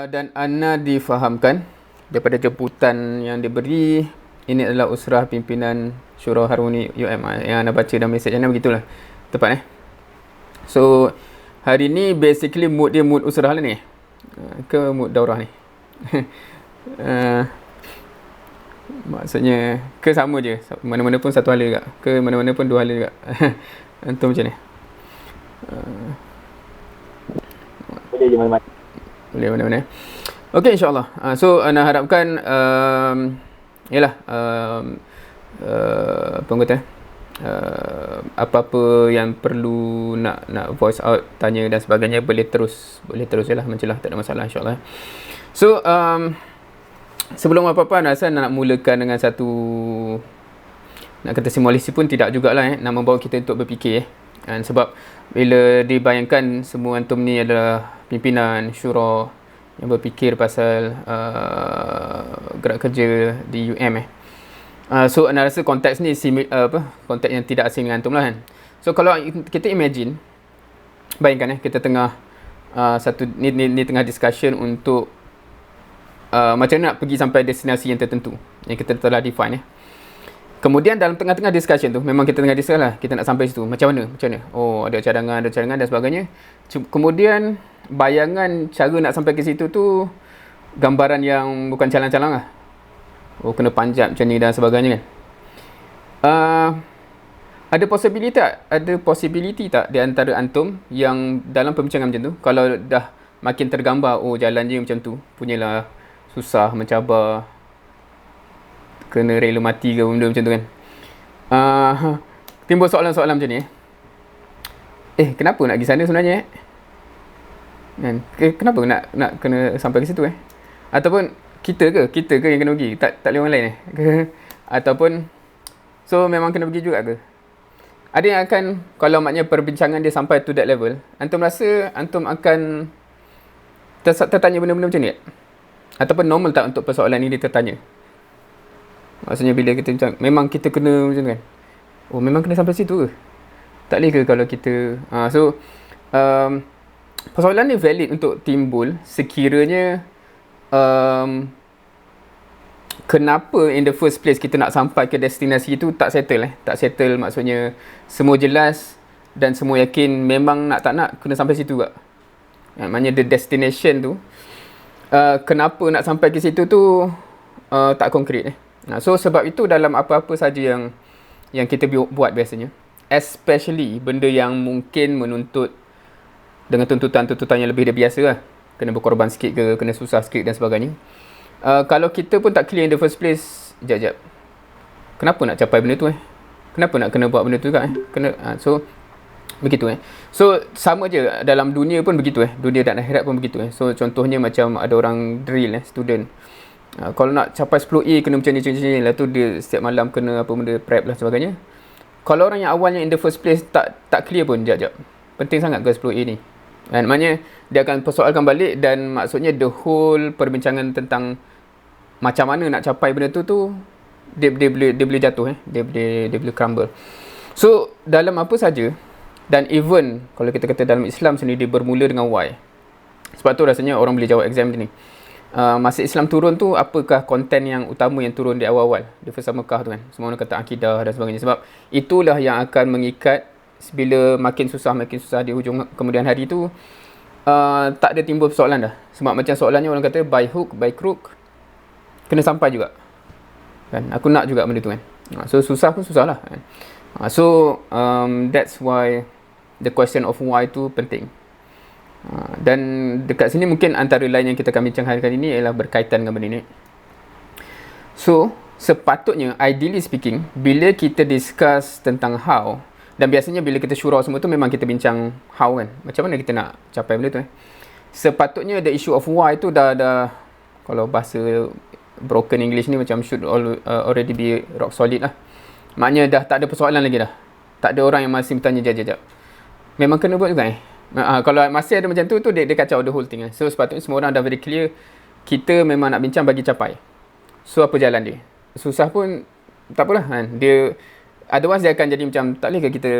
dan Ana difahamkan daripada jemputan yang diberi, ini adalah usrah pimpinan Syura Harmoni UM. Yang Ana baca dalam mesej Ana begitulah. Tepat So hari ni basically mood dia mood usrah lah ni. Ke mood daurah ni. Maksudnya ke sama je, mana-mana pun satu hala juga, ke mana-mana pun dua hala juga. Antum macam ni? Boleh je mana-mana. Boleh mana-mana. Okey, insyaAllah. So Ana harapkan yalah, apa kata, apa-apa yang perlu nak voice out, tanya dan sebagainya, boleh terus jelah mencelah, tak ada masalah, insyaAllah. So sebelum apa-apa, Ana rasa nak mulakan dengan satu, nak kata simulasi pun tidak jugalah, nak membawa kita untuk berfikir. Dan sebab bila dibayangkan semua antum ni adalah pimpinan syura yang berfikir pasal gerak kerja di UM so Ana rasa konteks ni konteks yang tidak asing dengan antum lah kan. So kalau kita imagine, bayangkan kita tengah satu ni tengah discussion untuk macam mana nak pergi sampai destinasi yang tertentu yang kita telah define Kemudian dalam tengah-tengah discussion tu, memang kita tengah discuss lah, kita nak sampai situ. Macam mana? Oh, ada cadangan dan sebagainya. Kemudian bayangan cara nak sampai ke situ tu gambaran yang bukan calang-calang lah. Oh, kena panjat macam ni dan sebagainya kan. Ada possibility tak di antara antum yang dalam perbincangan macam tu, kalau dah makin tergambar, oh jalan je macam tu, punyalah susah, mencabar, kena rela mati ke benda macam tu kan. Timbul soalan-soalan macam ni kenapa nak pergi sana sebenarnya kan? Kenapa nak kena sampai ke situ Ataupun kita ke yang kena pergi, tak boleh orang lain Ataupun so memang kena pergi juga ke? Ada yang akan, kalau maknanya perbincangan dia sampai to that level, antum rasa antum akan tertanya benda-benda macam ni Ataupun normal tak untuk persoalan ni dia tertanya? Maksudnya bila kita macam, memang kita kena macam tu kan? Oh, memang kena sampai situ ke? Tak boleh ke kalau kita persoalan ni valid untuk timbul sekiranya kenapa in the first place kita nak sampai ke destinasi itu tak settle Tak settle maksudnya semua jelas dan semua yakin memang nak tak nak kena sampai situ juga. Maknanya the destination tu, kenapa nak sampai ke situ tu tak konkret So sebab itu dalam apa-apa saja yang kita buat biasanya, especially benda yang mungkin menuntut dengan tuntutan yang lebih dari biasa lah, kena berkorban sikit ke, kena susah sikit dan sebagainya, kalau kita pun tak clear in the first place, jap kenapa nak capai benda tu kenapa nak kena buat benda tu juga so begitu So sama je dalam dunia pun begitu dunia dan akhirat pun begitu So contohnya macam ada orang drill student, kalau nak capai 10A kena macam ni lah tu, dia setiap malam kena apa benda prep lah sebagainya. Kalau orang yang awalnya in the first place tak clear pun, jap penting sangat ke 10A ni maknanya dia akan persoalkan balik, dan maksudnya the whole perbincangan tentang macam mana nak capai benda tu dia boleh jatuh dia boleh crumble. So dalam apa saja, dan even kalau kita kata dalam Islam sendiri, dia bermula dengan why. Sebab tu rasanya orang boleh jawab exam ni. Masa Islam turun tu, apakah konten yang utama yang turun di awal-awal di Fasa Mekah tu kan? Semua orang kata akidah dan sebagainya. Sebab itulah yang akan mengikat bila makin susah di hujung kemudian hari tu, tak ada timbul persoalan dah. Sebab macam soalannya orang kata by hook, by crook, kena sampai juga kan? Aku nak juga benda tu kan. So susah pun susah lah kan? So that's why the question of why tu penting. Dan dekat sini mungkin antara lain yang kita akan bincangkan kali ini ialah berkaitan dengan benda ni. So sepatutnya, ideally speaking, bila kita discuss tentang how, dan biasanya bila kita syurau semua tu memang kita bincang how kan, macam mana kita nak capai benda tu sepatutnya the issue of why tu dah kalau bahasa broken English ni macam should already be rock solid lah. Maknanya dah tak ada persoalan lagi dah. Tak ada orang yang masih bertanya jap memang kena buat juga kalau masih ada macam tu dia kacau the whole thing So sepatutnya semua orang dah very clear, kita memang nak bincang bagi capai. So apa jalan dia? Susah pun tak apalah kan. Dia otherwise dia akan jadi macam tak boleh ke kita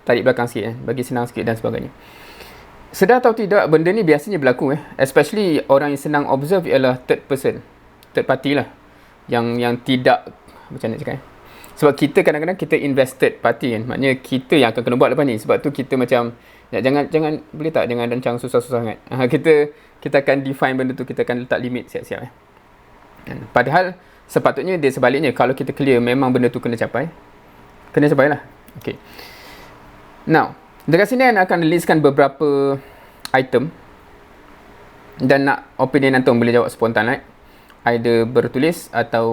tarik belakang sikit bagi senang sikit dan sebagainya. Sedar atau tidak, benda ni biasanya berlaku especially orang yang senang observe ialah third person, third party lah, yang tidak, macam mana cakap sebab kita kadang-kadang kita invested party kan, maknanya kita yang akan kena buat lepas ni. Sebab tu kita macam jangan boleh tak jangan rancang susah-susah sangat. Kita akan define benda tu, kita akan letak limit siap-siap padahal sepatutnya dia sebaliknya, kalau kita clear memang benda tu kena capai lah. Okay, now dekat sini akan listkan beberapa item dan nak opinion antum boleh jawab spontan either bertulis atau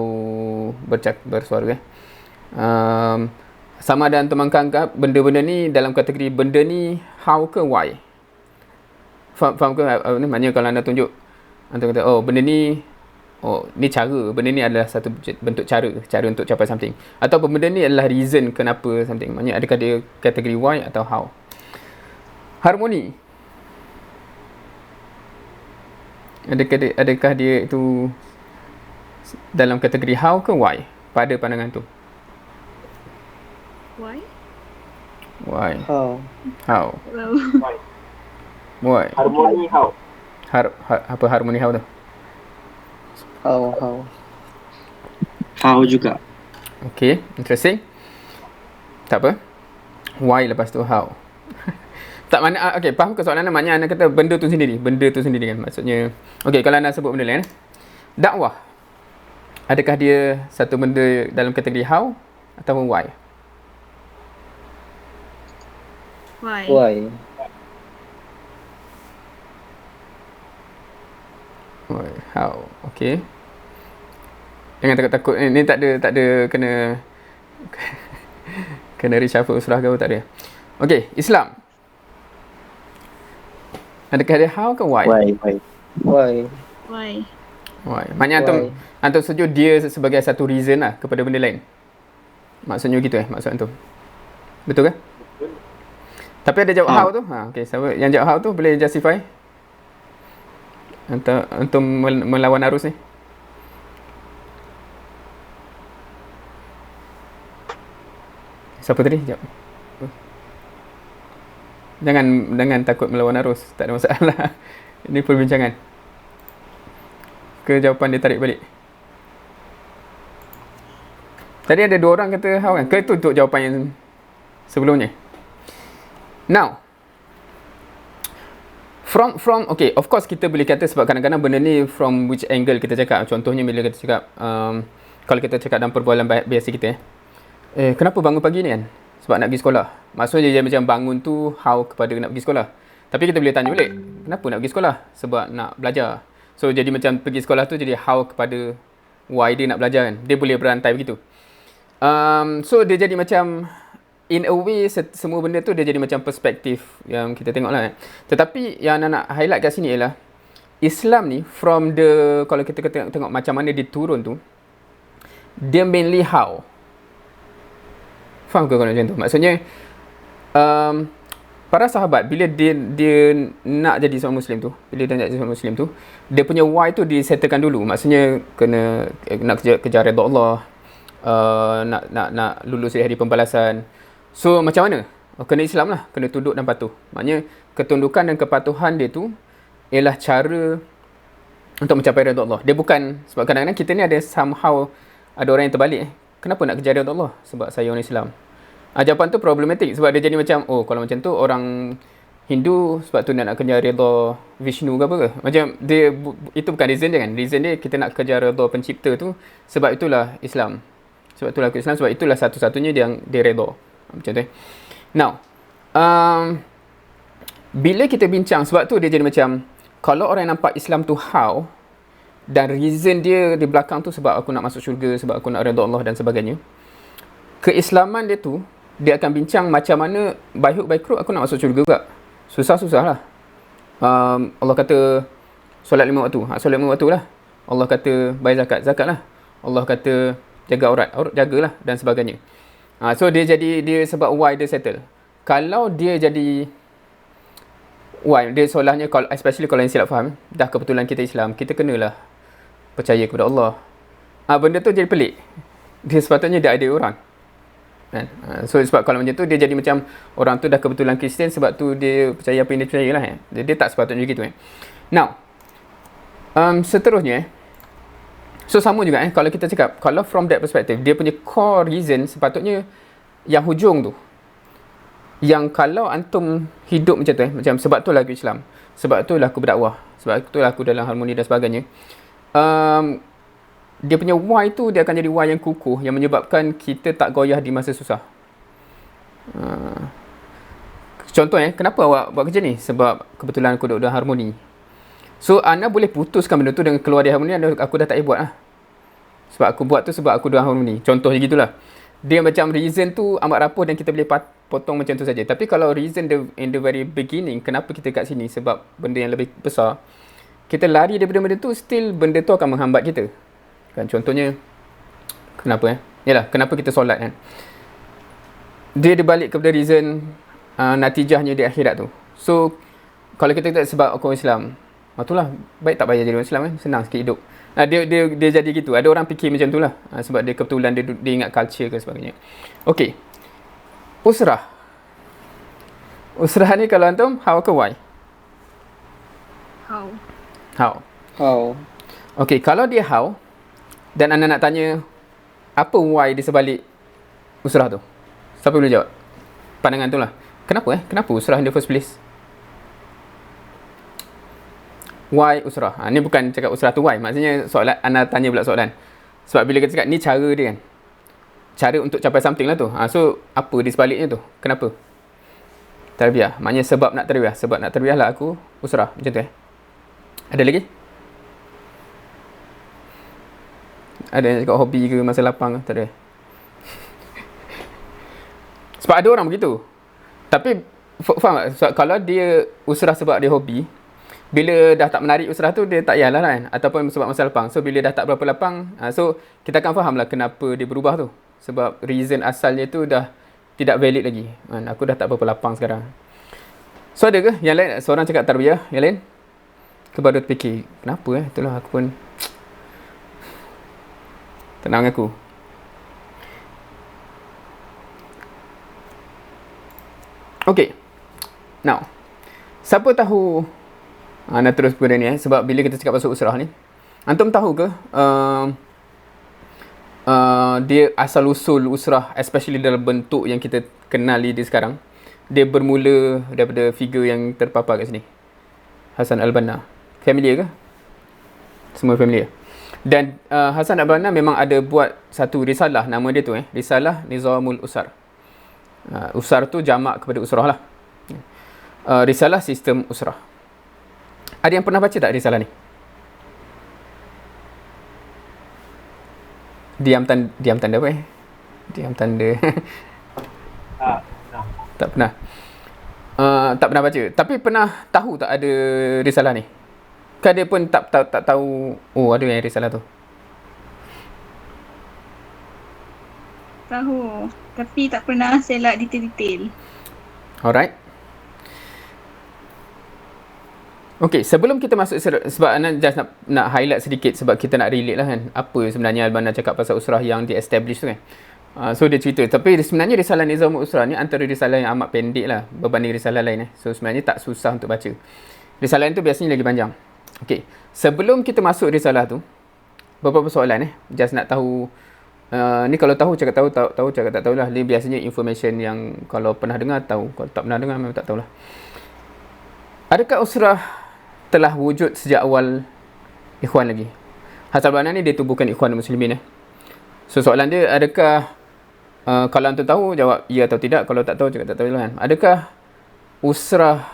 bersuara sama ada antum anggap benda-benda ni dalam kategori benda ni how ke why. Faham ke? Maknanya kalau anda tunjuk, antum kata oh benda ni, oh ni cara, benda ni adalah satu bentuk cara untuk capai something, atau benda ni adalah reason kenapa something. Maknanya adakah dia kategori why atau how. Harmoni, adakah dia itu dalam kategori how ke why pada pandangan tu? Why? How? Why? Harmoni how? Apa harmoni how tu? How juga. Okay, interesting. Tak apa. Why lepas tu how. Tak mana, okay, faham ke soalan anda? Maknanya anda kata benda tu sendiri kan, maksudnya. Okay, kalau anda sebut benda lain dakwah, adakah dia satu benda dalam kategori how atau why? Why? Why? How? Okay. Jangan takut-takut. Ni tak ada kena reshuffle surah ke tak ada. Okay, Islam. Adakah dia how ke why? Why? Maknanya antum setuju dia sebagai satu reason lah kepada benda lain. Maksudnya gitu maksud antum. Betul ke? Tapi ada jawab how tu. Okay, siapa yang jawab how tu boleh justify? Antum melawan arus ni. Siapa tadi? Jawab. Jangan takut melawan arus, tak ada masalah. Ini perbincangan. Ke jawapan dia tarik balik. Tadi ada 2 orang kata how kan? Ke itu untuk jawapan yang sebelumnya. Now, from okay, of course kita boleh kata sebab kadang-kadang benda ni from which angle kita cakap. Contohnya bila kita cakap kalau kita cakap dalam perbualan biasa kita kenapa bangun pagi ni kan? Sebab nak pergi sekolah. Maksudnya dia macam bangun tu how kepada nak pergi sekolah. Tapi kita boleh tanya balik, kenapa nak pergi sekolah? Sebab nak belajar. So jadi macam pergi sekolah tu jadi how kepada why dia nak belajar kan. Dia boleh berantai begitu. So dia jadi macam in a way semua benda tu dia jadi macam perspektif yang kita tengok lah Tetapi yang nak highlight kat sini ialah Islam ni from the, kalau kita tengok macam mana dia turun tu, dia mainly how. Faham ke kalau macam tu? Maksudnya para sahabat bila dia nak jadi seorang Muslim tu, dia punya why tu disettlekan dulu. Maksudnya nak kejar redha Allah, nak lulus di hari pembalasan. So macam mana? Kena Islam lah, kena tunduk dan patuh. Maknanya ketundukan dan kepatuhan dia tu ialah cara untuk mencapai redha Allah. Dia bukan, sebab kadang-kadang kita ni ada somehow ada orang yang terbalik. Kenapa nak kejar redha Allah? Sebab saya orang Islam. Jawapan tu problematik sebab dia jadi macam, oh kalau macam tu orang Hindu sebab tu nak kejar redha Vishnu ke apa ke. Macam dia, itu bukan reason dia kan. Reason dia kita nak kejar redha pencipta tu, sebab itulah Islam. Sebab itulah Islam, sebab itulah satu-satunya yang dia redha. Macam tu. Now, bila kita bincang, sebab tu dia jadi macam, kalau orang nampak Islam tu how, dan reason dia di belakang tu sebab aku nak masuk syurga, sebab aku nak redha Allah dan sebagainya, keislaman dia tu, dia akan bincang macam mana baik hook baik crook aku nak masuk syurga juga. Susah-susah lah. Allah kata solat 5 waktu. Solat 5 waktu lah. Allah kata bayar zakat lah. Allah kata jaga aurat jagalah dan sebagainya. So dia sebab why dia settle. Kalau dia jadi why dia solahnya, kalau especially kalau yang silap faham, dah kebetulan kita Islam, kita kenalah percaya kepada Allah. Benda tu jadi pelik. Dia sepatutnya dia ada orang. kan. So sebab kalau macam tu dia jadi macam orang tu dah kebetulan Kristian, sebab tu dia percaya apa yang dia percaya lah kan. Dia tak sepatutnya gitu kan. Now seterusnya so sama juga kalau kita cakap, kalau from that perspective, dia punya core reason sepatutnya yang hujung tu, yang kalau antum hidup macam tu macam sebab tu lah aku Islam, sebab tu lah aku berdakwah, sebab tu lah aku dalam harmoni dan sebagainya. Dia punya why tu dia akan jadi why yang kukuh, yang menyebabkan kita tak goyah di masa susah. Contoh kenapa awak buat kerja ni? Sebab kebetulan aku duduk dalam harmoni. So anda boleh putuskan benda tu dengan keluar dari harmoni, aku dah tak payah buat lah. Sebab aku buat tu sebab aku dalam harmoni. Contohnya gitulah. Dia macam reason tu amat rapuh dan kita boleh potong macam tu saja. Tapi kalau reason in the very beginning, kenapa kita kat sini, sebab benda yang lebih besar, kita lari daripada benda tu, still benda tu akan menghambat kita. Kan contohnya kenapa yalah, kenapa kita solat kan, dia balik kepada reason natijahnya di akhirat tu. So kalau kita kata sebab aku Islam, itulah baik tak payah jadi orang Islam kan, senang sikit hidup. Dia jadi gitu. Ada orang fikir macam tu lah, sebab dia kebetulan dia ingat culture ke sebagainya. Okey, usrah ni kalau antum, how ke why? How. Okey, kalau dia how dan anda nak tanya apa why di sebalik usrah tu, siapa boleh jawab? Pandangan tu lah. Kenapa usrah in the first place? Why usrah? Ni bukan cakap usrah tu why. Maksudnya soalan, anda tanya pula soalan. Sebab bila kita cakap ni cara dia kan, cara untuk capai something lah tu. So apa di sebaliknya tu? Kenapa? Tarbiyah. Maknanya sebab nak tarbiyah. Sebab nak tarbiyah lah aku usrah. Macam tu Ada lagi? Ada yang cakap hobi ke, masa lapang ke? Tak ada. Sebab ada orang begitu. Tapi faham tak? Sebab kalau dia usrah sebab dia hobi, bila dah tak menarik usrah tu, dia tak payahlah kan. Ataupun sebab masa lapang. So bila dah tak berapa lapang, so kita akan faham lah kenapa dia berubah tu. Sebab reason asalnya tu dah tidak valid lagi. Aku dah tak berapa lapang sekarang. So ada ke yang lain? Seorang cakap tarbiyah, yang lain? Aku baru terfikir, kenapa itulah aku pun tenang aku. Okay. Now, siapa tahu, nak terus kepada ni sebab bila kita cakap pasal usrah ni, antum tahu ke dia asal-usul usrah, especially dalam bentuk yang kita kenali di sekarang, dia bermula daripada figure yang terpapar kat sini, Hasan al-Banna. Familiar ke? Semua familiar. Dan Hasan al-Banna memang ada buat satu risalah, nama dia tu Risalah Nizamul Usar. Usar tu jamak kepada usrah lah. Risalah sistem usrah. Ada yang pernah baca tak risalah ni? Diam tanda apa Diam tanda. Tak pernah. Tak pernah baca. Tapi pernah tahu tak ada risalah ni? Kan dia pun tak tahu, ada yang risalah tu. Tahu, tapi tak pernah selak detail-detail. Alright. Okay, sebelum kita masuk, sebab Ana just nak highlight sedikit, sebab kita nak relate lah kan, apa sebenarnya Al-Banna cakap pasal usrah yang di-establish tu kan. So dia cerita, tapi sebenarnya risalah Nizamul Usrah ni antara risalah yang amat pendek lah berbanding risalah lain So sebenarnya tak susah untuk baca. Risalah lain tu biasanya lagi panjang. Okay, sebelum kita masuk risalah tu, beberapa soalan just nak tahu. Ni kalau tahu cakap tahu cakap tak tahulah. Ni biasanya information yang kalau pernah dengar tahu, kalau tak pernah dengar memang tak tahulah. Adakah usrah telah wujud sejak awal Ikhwan lagi? Hasan al-Banna ni dia tubuhkan Ikhwan Muslimin So soalan dia, adakah kalau antum tahu jawab ya atau tidak, kalau tak tahu cakap tak tahu lah kan. Adakah usrah,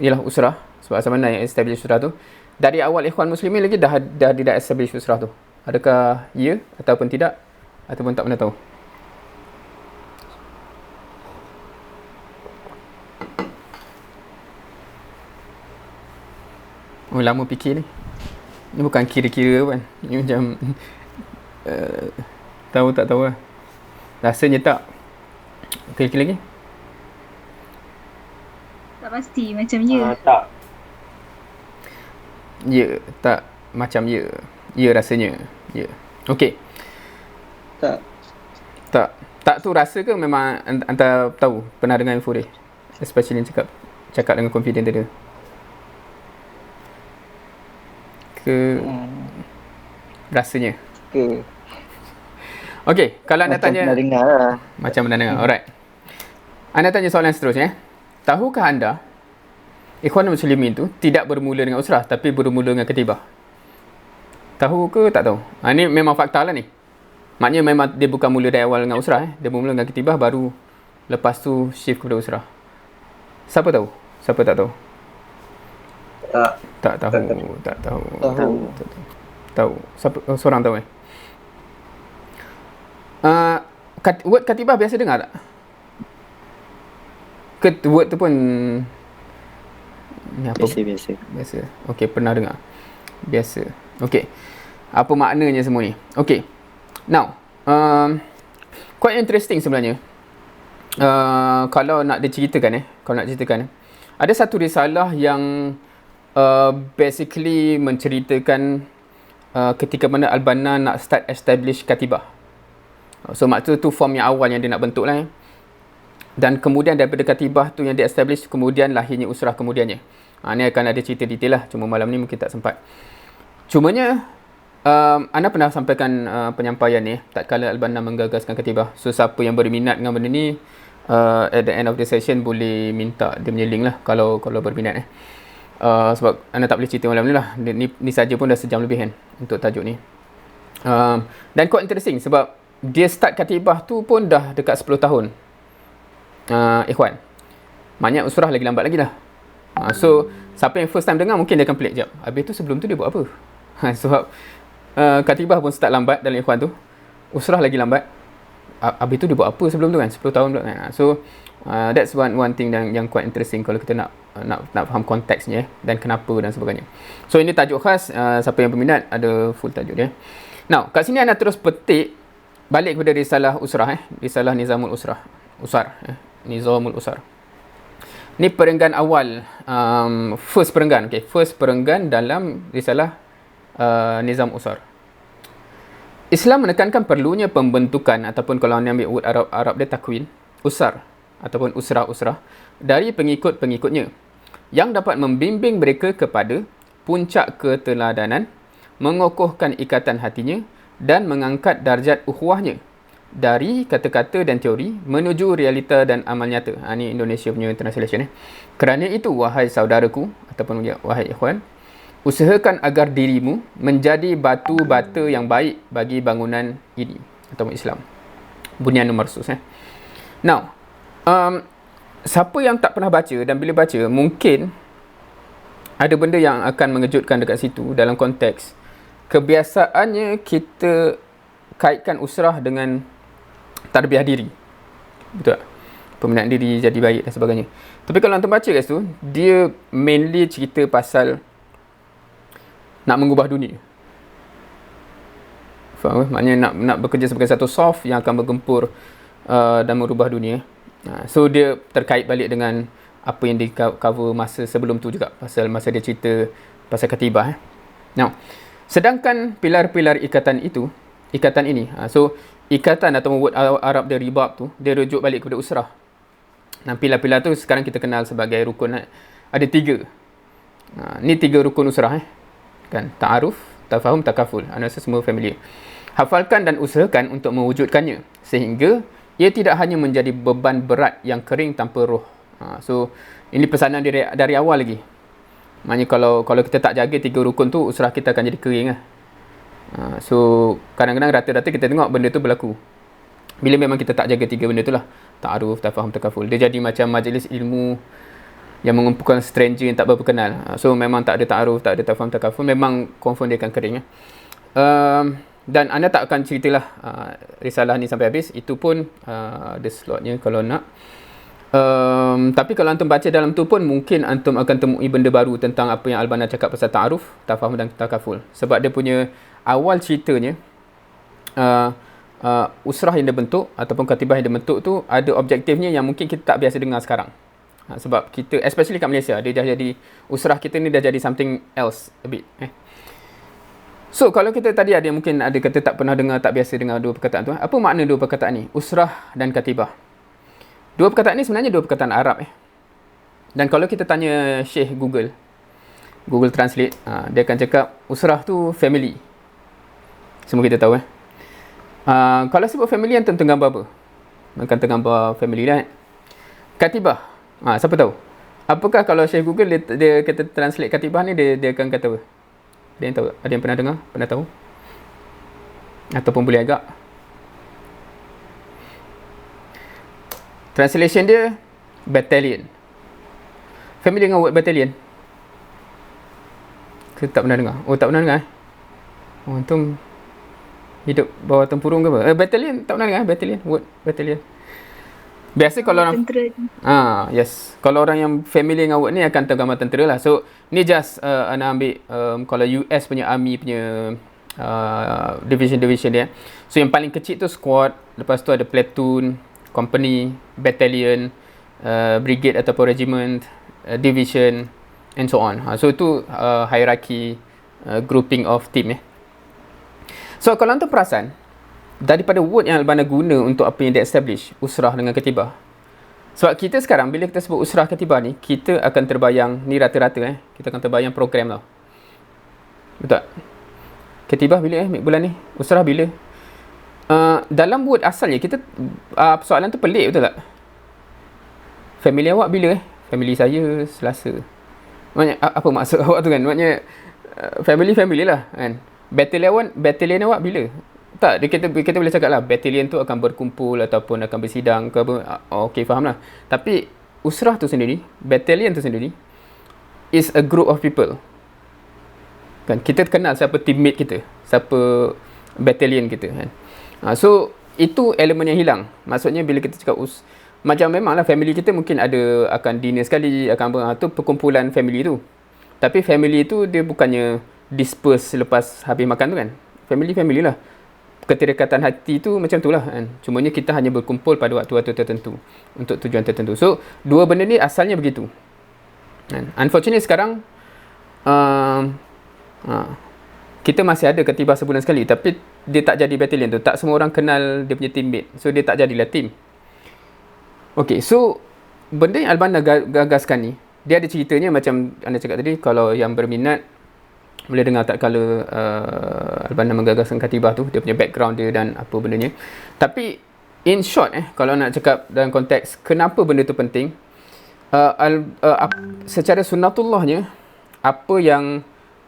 ialah usrah sebab Hasan al-Banna yang establish usrah tu, dari awal Ikhwan Muslimin lagi dah tidak establish usrah tu? Adakah ya ataupun tidak, ataupun tak pernah tahu? Lama fikir ni. Ni bukan kira-kira kan. Ni macam tahu tak tahu lah. Rasanya tak. Kira-kira lagi? Tak pasti, macam ya. Tak. Ya, tak. Macam ya. Ya rasanya. Ya. Okey. Tak. Tak. Tak tu rasa ke memang anda tahu, pernah dengar info dia? Especially cakap dengan confident dia. Ke rasanya? Okey, kalau anda tanya pernah dengar lah. macam pernah dengar. Alright. Anda tanya soalan seterusnya. Tahukah anda Ikhwanul Muslimin tu tidak bermula dengan usrah tapi bermula dengan ketibah? Tahu ke tak tahu? Ni memang fakta lah ni. Maknanya memang dia bukan mula dari awal dengan usrah. Dia bermula dengan ketibah baru lepas tu shift kepada usrah. Siapa tahu? Siapa tak tahu? Tak tahu. Tahu. Siapa? Seorang tahu word katibah biasa dengar tak? Word tu pun ni apa? Biasa. Okey, pernah dengar. Biasa. Okey. Apa maknanya semua ni? Okey. Now, quite interesting sebenarnya. Kalau nak diceritakan ada satu risalah yang basically menceritakan ketika mana Al-Banna nak start establish katibah. So maksud tu form yang awal yang dia nak bentuk lah. Dan kemudian daripada katibah tu yang dia establish, kemudian lahirnya usrah kemudiannya. Ni akan ada cerita detail lah. Cuma malam ni mungkin tak sempat. Cumanya Ana pernah sampaikan penyampaian ni tak kala Al-Banna menggagaskan katibah. So siapa yang berminat dengan benda ni, at the end of the session boleh minta dia punya link lah kalau berminat sebab Ana tak boleh cerita malam ni lah. Ni saja pun dah sejam lebih kan untuk tajuk ni. Dan quite interesting sebab dia start katibah tu pun dah dekat 10 tahun. Ikhwan, maknanya usrah lagi lambat lagi lah. So siapa yang first time dengar mungkin dia akan pelik jap. Habis tu sebelum tu dia buat apa? Sebab katibah pun start lambat dalam ikhwan tu, usrah lagi lambat. Habis tu dia buat apa sebelum tu kan? 10 tahun pula kan. So that's one thing yang quite interesting kalau kita nak faham konteksnya dan kenapa dan sebagainya. So ini tajuk khas, siapa yang berminat ada full tajuk dia. Now kat sini anda terus petik balik kepada risalah usrah risalah Nizamul Usrah. Nizamul Usar. Ni perenggan awal, first perenggan dalam risalah Nizam Usar. Islam menekankan perlunya pembentukan ataupun kalau anda ambil word Arab dia takwin, usar ataupun usrah dari pengikut-pengikutnya yang dapat membimbing mereka kepada puncak keteladanan, mengokohkan ikatan hatinya dan mengangkat darjat ukhuwahnya dari kata-kata dan teori menuju realita dan amal nyata. Ni Indonesia punya translation. Kerana itu, wahai saudaraku ataupun wahai ikhwan, usahakan agar dirimu menjadi batu bata yang baik bagi bangunan ini atau Islam. Bunyanul Marsus. Now, siapa yang tak pernah baca dan bila baca mungkin ada benda yang akan mengejutkan dekat situ dalam konteks kebiasaannya kita kaitkan usrah dengan tarbiyah diri. Betul tak? Pembinaan diri jadi baik dan sebagainya. Tapi kalau antum baca kat situ, dia mainly cerita pasal nak mengubah dunia. Faham? Maknanya nak bekerja sebagai satu soft yang akan bergempur dan merubah dunia. So dia terkait balik dengan apa yang di cover masa sebelum tu juga, pasal masa dia cerita pasal katibah. Now, sedangkan pilar-pilar ikatan ini, so ikatan atau word Arab dia ribab tu, dia rujuk balik kepada usrah. Nah, pilar-pilar tu sekarang kita kenal sebagai rukun. Ada 3. Ni 3 rukun usrah kan. Ta'aruf, tafahum, takaful. Anda semua familiar. Hafalkan dan usahakan untuk mewujudkannya sehingga ia tidak hanya menjadi beban berat yang kering tanpa roh. So ini pesanan dari awal lagi. Maknanya kalau kita tak jaga 3 rukun tu, usrah kita akan jadi kering lah. So kadang-kadang rata-rata kita tengok benda tu berlaku bila memang kita tak jaga 3 benda tu lah. Ta'aruf, tafahum, takaful. Dia jadi macam majlis ilmu yang mengumpulkan stranger yang tak berapa kenal. So memang tak ada ta'aruf, tak ada tafahum, takaful, memang confirm dia akan kering. Dan anda tak akan ceritalah risalah ni sampai habis. Itu pun ada slotnya kalau nak. Tapi kalau antum baca dalam tu pun mungkin antum akan temui benda baru tentang apa yang Al-Banna cakap pasal ta'aruf, tafahum dan takaful. Sebab dia punya awal ceritanya, usrah yang dia bentuk ataupun katibah yang dia bentuk tu ada objektifnya yang mungkin kita tak biasa dengar sekarang. Sebab kita, especially kat Malaysia, dia dah jadi, usrah kita ni dah jadi something else a bit. So So kalau kita tadi ada mungkin ada kata tak pernah dengar, tak biasa dengar dua perkataan tu. Apa makna dua perkataan ni? Usrah dan katibah. Dua perkataan ni sebenarnya dua perkataan Arab Dan kalau kita tanya Syekh Google Translate, dia akan cakap usrah tu family. Semua kita tahu kalau sebut family yang tergambar apa? Akan tergambar family lah. Katibah. Siapa tahu? Apakah kalau Syekh Google dia kata translate katibah ni dia akan kata apa? Ada yang tahu? Ada yang pernah dengar? Pernah tahu? Ataupun boleh agak? Translation dia battalion. Family dengan word battalion? Ke tak pernah dengar? Oh, tak pernah dengar Antum hidup bawah tempurung ke apa? Battalion, tak pernah dengar battalion? Word battalion. Biasa kalau orang yes. Kalau orang yang familiar dengan word ni akan tergambar tentera lah. So ni just Ana ambil kalau US punya army punya division dia. So yang paling kecil tu squad, lepas tu ada platoon, company, battalion, brigade ataupun regiment, division and so on. So itu hierarchy, grouping of team So kalau antum perasan, daripada word yang Albana guna untuk apa yang dia establish, usrah dengan katibah. Sebab kita sekarang, bila kita sebut usrah katibah ni, kita akan terbayang, ni rata-rata kita akan terbayang program tau. Betul tak? Katibah bila bulan ni? Usrah bila? Dalam word asalnya, kita soalan tu pelik, betul tak? Family awak bila Family saya Selasa. Maknanya, apa maksud awak tu kan? Maknanya, family lah kan? Battalion awak bila? Tak, kita boleh cakap lah battalion tu akan berkumpul ataupun akan bersidang ke apa. Okey, faham lah. Tapi usrah tu sendiri, battalion tu sendiri is a group of people. Kan kita kenal siapa teammate kita, siapa battalion kita kan. So itu elemen yang hilang. Maksudnya bila kita cakap macam memanglah family kita mungkin ada akan dinner sekali, akan apa, tu perkumpulan family tu. Tapi family tu dia bukannya disperse selepas habis makan tu kan. Family lah. Keterikatan hati tu macam tu lah kan. Cumanya kita hanya berkumpul pada waktu-waktu tertentu untuk tujuan tertentu. So dua benda ni asalnya begitu kan. Unfortunately sekarang kita masih ada katibah sebulan sekali, tapi dia tak jadi battalion tu. Tak semua orang kenal dia punya teammate, so dia tak jadilah team. Okay, so benda yang Alban gagaskan ni, dia ada ceritanya macam anda cakap tadi. Kalau yang berminat boleh dengar tak kala Albana menggagaskan katibah tu, dia punya background dia dan apa bendanya. Tapi in short kalau nak cakap dalam konteks kenapa benda tu penting, secara sunnatullahnya, apa yang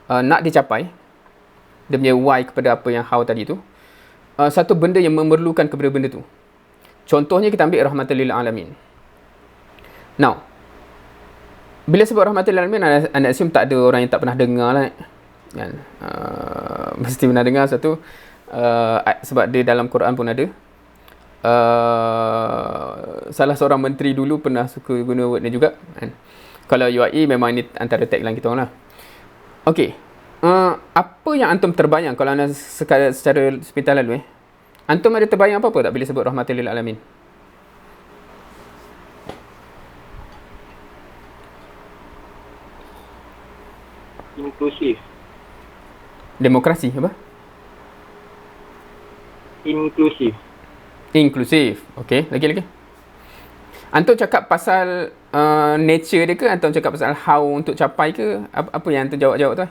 nak dicapai, dia punya why kepada apa yang how tadi tu, satu benda yang memerlukan kepada benda tu. Contohnya kita ambil rahmatan lil alamin. Now, bila sebut rahmatan lil alamin, anda assume tak ada orang yang tak pernah dengar lah kan. Mesti pernah dengar satu, sebab dia dalam Quran pun ada. Salah seorang menteri dulu pernah suka guna word ni juga kan. Kalau UAE memang ini antara tagline kita orang lah. Okay, apa yang antum terbayang kalau anda secara sepintas lalu antum ada terbayang apa-apa tak bila sebut rahmatan lil alamin? Inklusif. Demokrasi apa? Inklusif. Okey, lagi. Antum cakap pasal nature dia ke, antum cakap pasal how untuk capai ke? Apa yang antum jawab tu?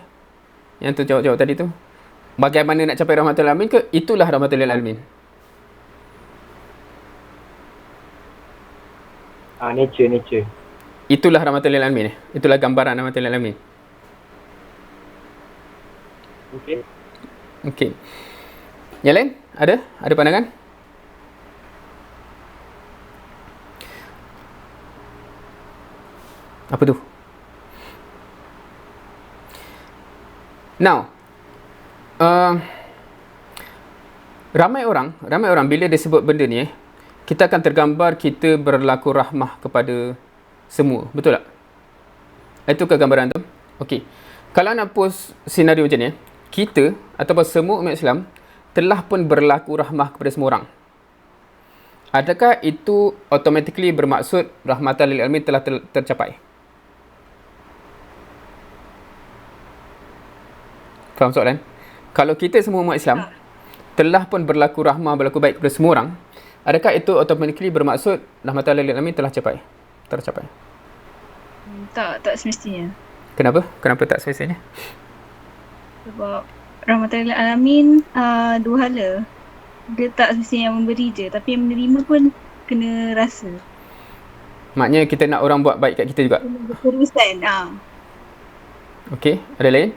Yang antum jawab tadi tu? Bagaimana nak capai rahmatul alamin ke? Itulah rahmatul alamin. Nature. Itulah rahmatul alamin. Itulah gambaran rahmatul alamin. Okey. Yang lain? Ada pandangan? Apa tu? Now, ramai orang bila dia sebut benda ni kita akan tergambar kita berlaku rahmah kepada semua. Betul tak? Itu kegambaran tu. Okey. Kalau nak post senario macam ni, kita ataupun semua umat Islam telah pun berlaku rahmah kepada semua orang. Adakah itu automatically bermaksud rahmatan lil alamin telah tercapai? Faham soalan? kalau kita semua umat Islam telah pun berlaku rahmah, berlaku baik kepada semua orang, adakah itu automatically bermaksud rahmatan lil alamin telah tercapai? Tak semestinya. Kenapa? Kenapa tak semestinya? Sebab rahmatan lil alamin dua hala. Dia tak semestinya yang memberi je, tapi yang menerima pun kena rasa. Maknanya kita nak orang buat baik kat kita juga. Kena berterusan. Okey, ada lain?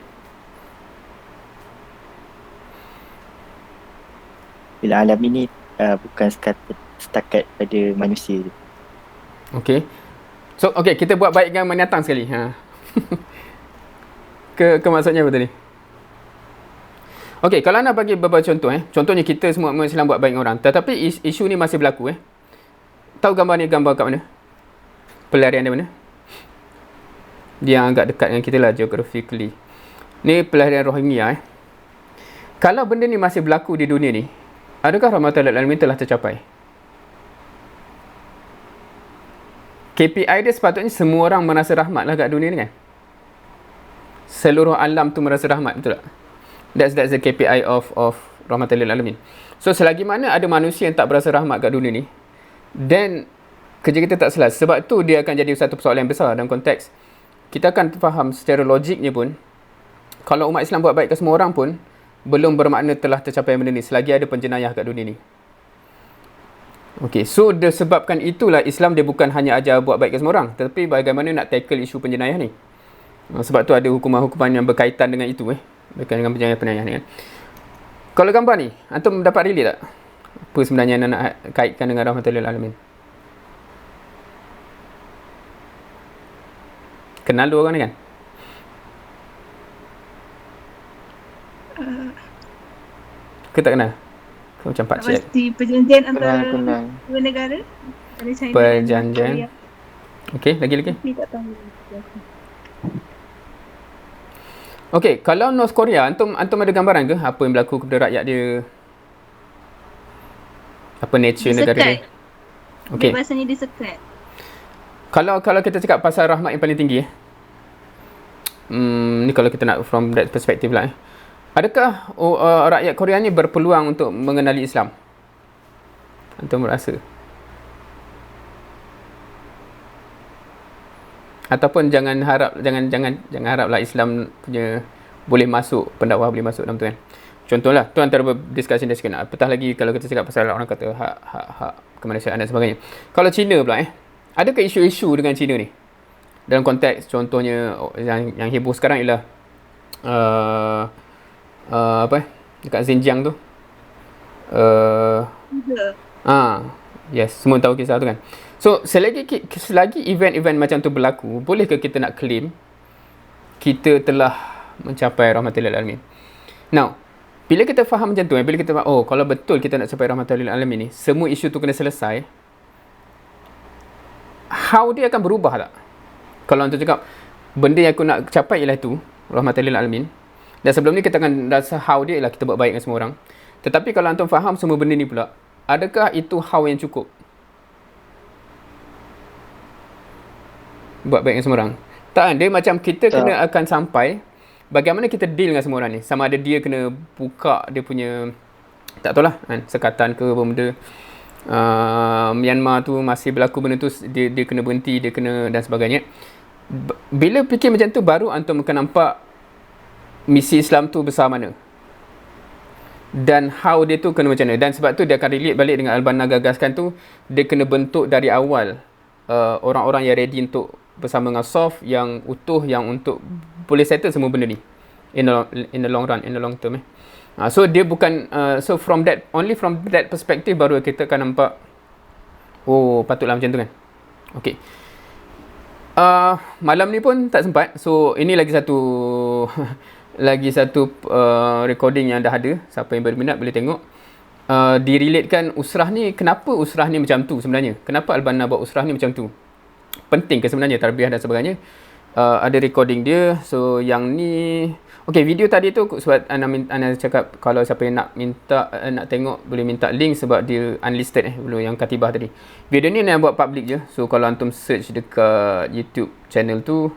Bila alam ini bukan setakat pada manusia je. Okey. So, kita buat baik dengan binatang sekali. Ke maksudnya apa tadi? Okey, kalau anda bagi beberapa contoh contohnya kita semua umat Islam buat baik dengan orang, tetapi isu ni masih berlaku Tahu gambar ni gambar kat mana? Pelarian di mana? Dia yang agak dekat dengan kita lah geographically. Ni pelarian Rohingya Kalau benda ni masih berlaku di dunia ni, adakah rahmatan lil alamin telah tercapai? KPI dia sepatutnya semua orang merasa rahmat lah kat dunia ni kan? Seluruh alam tu merasa rahmat, betul tak? That's the KPI of rahmatan lil alamin. So selagi mana ada manusia yang tak berasa rahmat kat dunia ni, then kerja kita tak selesai. Sebab tu dia akan jadi satu persoalan yang besar dalam konteks kita akan faham secara logiknya pun, kalau umat Islam buat baik ke semua orang pun belum bermakna telah tercapai benda ni selagi ada penjenayah kat dunia ni. Okey, so disebabkan itulah Islam dia bukan hanya ajar buat baik ke semua orang, tetapi bagaimana nak tackle isu penjenayah ni. Sebab tu ada hukuman-hukuman yang berkaitan dengan itu berkaitan dengan penjenayah ni kan. Kalau gambar ni, antum dapat relate tak? Apa sebenarnya yang nak kaitkan dengan rahmatan lil alamin? Kenal dua orang ni kan? Ke tak kenal? Kau macam pakcik. Pasti perjanjian antara Kenal. dua negara. Antara China Perjanjian. dan Korea. Okey, lagi. Tapi tak tahu. Okey, kalau North Korea, antum ada gambaran ke apa yang berlaku kepada rakyat dia? Apa nature negara dia? Okey. Bebasannya disekat. Kalau kita cakap pasal rahmat yang paling tinggi ni kalau kita nak from that perspective lah adakah rakyat Korea ni berpeluang untuk mengenali Islam? Antum merasa? Ataupun jangan haraplah Islam punya boleh masuk, pendakwah boleh masuk dalam tu kan. Contohlah, tu antara discussion dia sekian. Apatah lagi kalau kita cakap pasal orang kata hak kemanusiaan dan sebagainya. Kalau China pula adakah isu-isu dengan China ni? Dalam konteks contohnya yang heboh sekarang ialah dekat Xinjiang tu. Yes, semua tahu kisah tu kan. So, selagi event-event macam tu berlaku, bolehkah kita nak claim kita telah mencapai rahmatan lil alamin? Now, bila kita faham macam tu, bila kita faham, kalau betul kita nak capai rahmatan lil alamin ni, semua isu tu kena selesai, how dia akan berubah tak? Kalau antum cakap benda yang aku nak capai ialah itu rahmatan lil alamin, dan sebelum ni kita akan rasa how dia ialah kita buat baik dengan semua orang. Tetapi kalau antum faham semua benda ni pula, adakah itu how yang cukup buat baik dengan semua orang? Tak kan? Dia macam kita kena akan sampai bagaimana kita deal dengan semua orang ni. Sama ada dia kena buka dia punya, tak tahulah kan, sekatan ke apa benda. Myanmar tu masih berlaku benda tu, dia kena berhenti, dia kena dan sebagainya. Bila fikir macam tu, baru antum akan nampak misi Islam tu besar mana dan how dia tu kena macam mana. Dan sebab tu dia akan relate balik dengan Al-Banna gagaskan tu, dia kena bentuk dari awal orang-orang yang ready untuk bersama dengan soft, yang utuh, yang untuk boleh settle semua benda ni in the long run, in the long term so dia bukan so from that perspective baru kita akan nampak patutlah macam tu kan. Okey, malam ni pun tak sempat, so ini lagi satu recording yang dah ada. Siapa yang berminat boleh tengok. Direlatekan usrah ni, kenapa usrah ni macam tu sebenarnya, kenapa Al-Banna buat usrah ni macam tu, penting ke sebenarnya tarbiyah dan sebagainya. Ada recording dia. So yang ni video tadi tu sebab Ana cakap kalau siapa yang nak tengok boleh minta link sebab dia unlisted belum yang Katibah tadi. Video ni nak buat public je. So kalau antum search dekat YouTube channel tu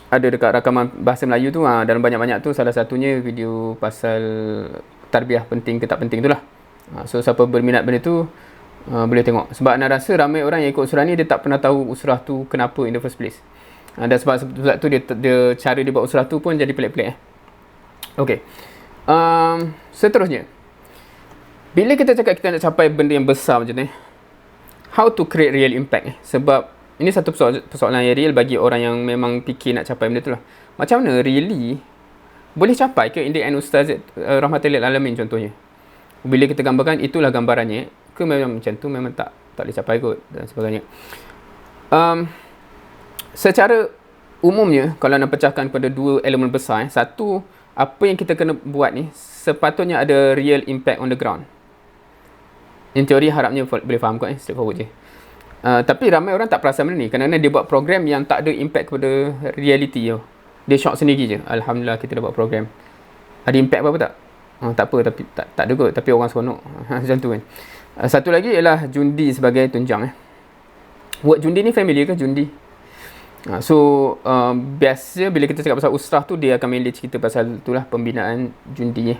ada dekat rakaman bahasa Melayu tu, dalam banyak-banyak tu salah satunya video pasal tarbiyah penting ke tak penting tu lah. So siapa berminat benda tu boleh tengok. Sebab Ana rasa ramai orang yang ikut usrah ni dia tak pernah tahu usrah tu kenapa in the first place. Dan sebab tu dia cara dia buat usrah tu pun jadi pelik-pelik. Okay. Seterusnya, bila kita cakap kita nak capai benda yang besar macam ni, how to create real impact? Sebab ini satu persoalan yang real bagi orang yang memang fikir nak capai benda tu lah. Macam mana really boleh capai ke in the end Ustaz Rahmatullahi Alamin contohnya? Bila kita gambarkan itulah gambarannya, ke memang macam tu memang tak boleh capai kot dan sebagainya. Secara umumnya kalau nak pecahkan pada dua elemen besar, satu, apa yang kita kena buat ni sepatutnya ada real impact on the ground. In teori harapnya boleh faham kot, straightforward je. Tapi ramai orang tak perasan benda ni kerana dia buat program yang tak ada impact kepada reality je. Dia shock sendiri je. Alhamdulillah kita dah buat program. Ada impact apa tak? Tak apa, tapi tak ada kot, tapi orang seronok. Macam tu kan. Satu lagi ialah jundi sebagai tunjang. Word jundi ni familiar ke jundi? Biasa bila kita cakap pasal usrah tu, dia akan mainly cerita pasal itulah pembinaan jundi.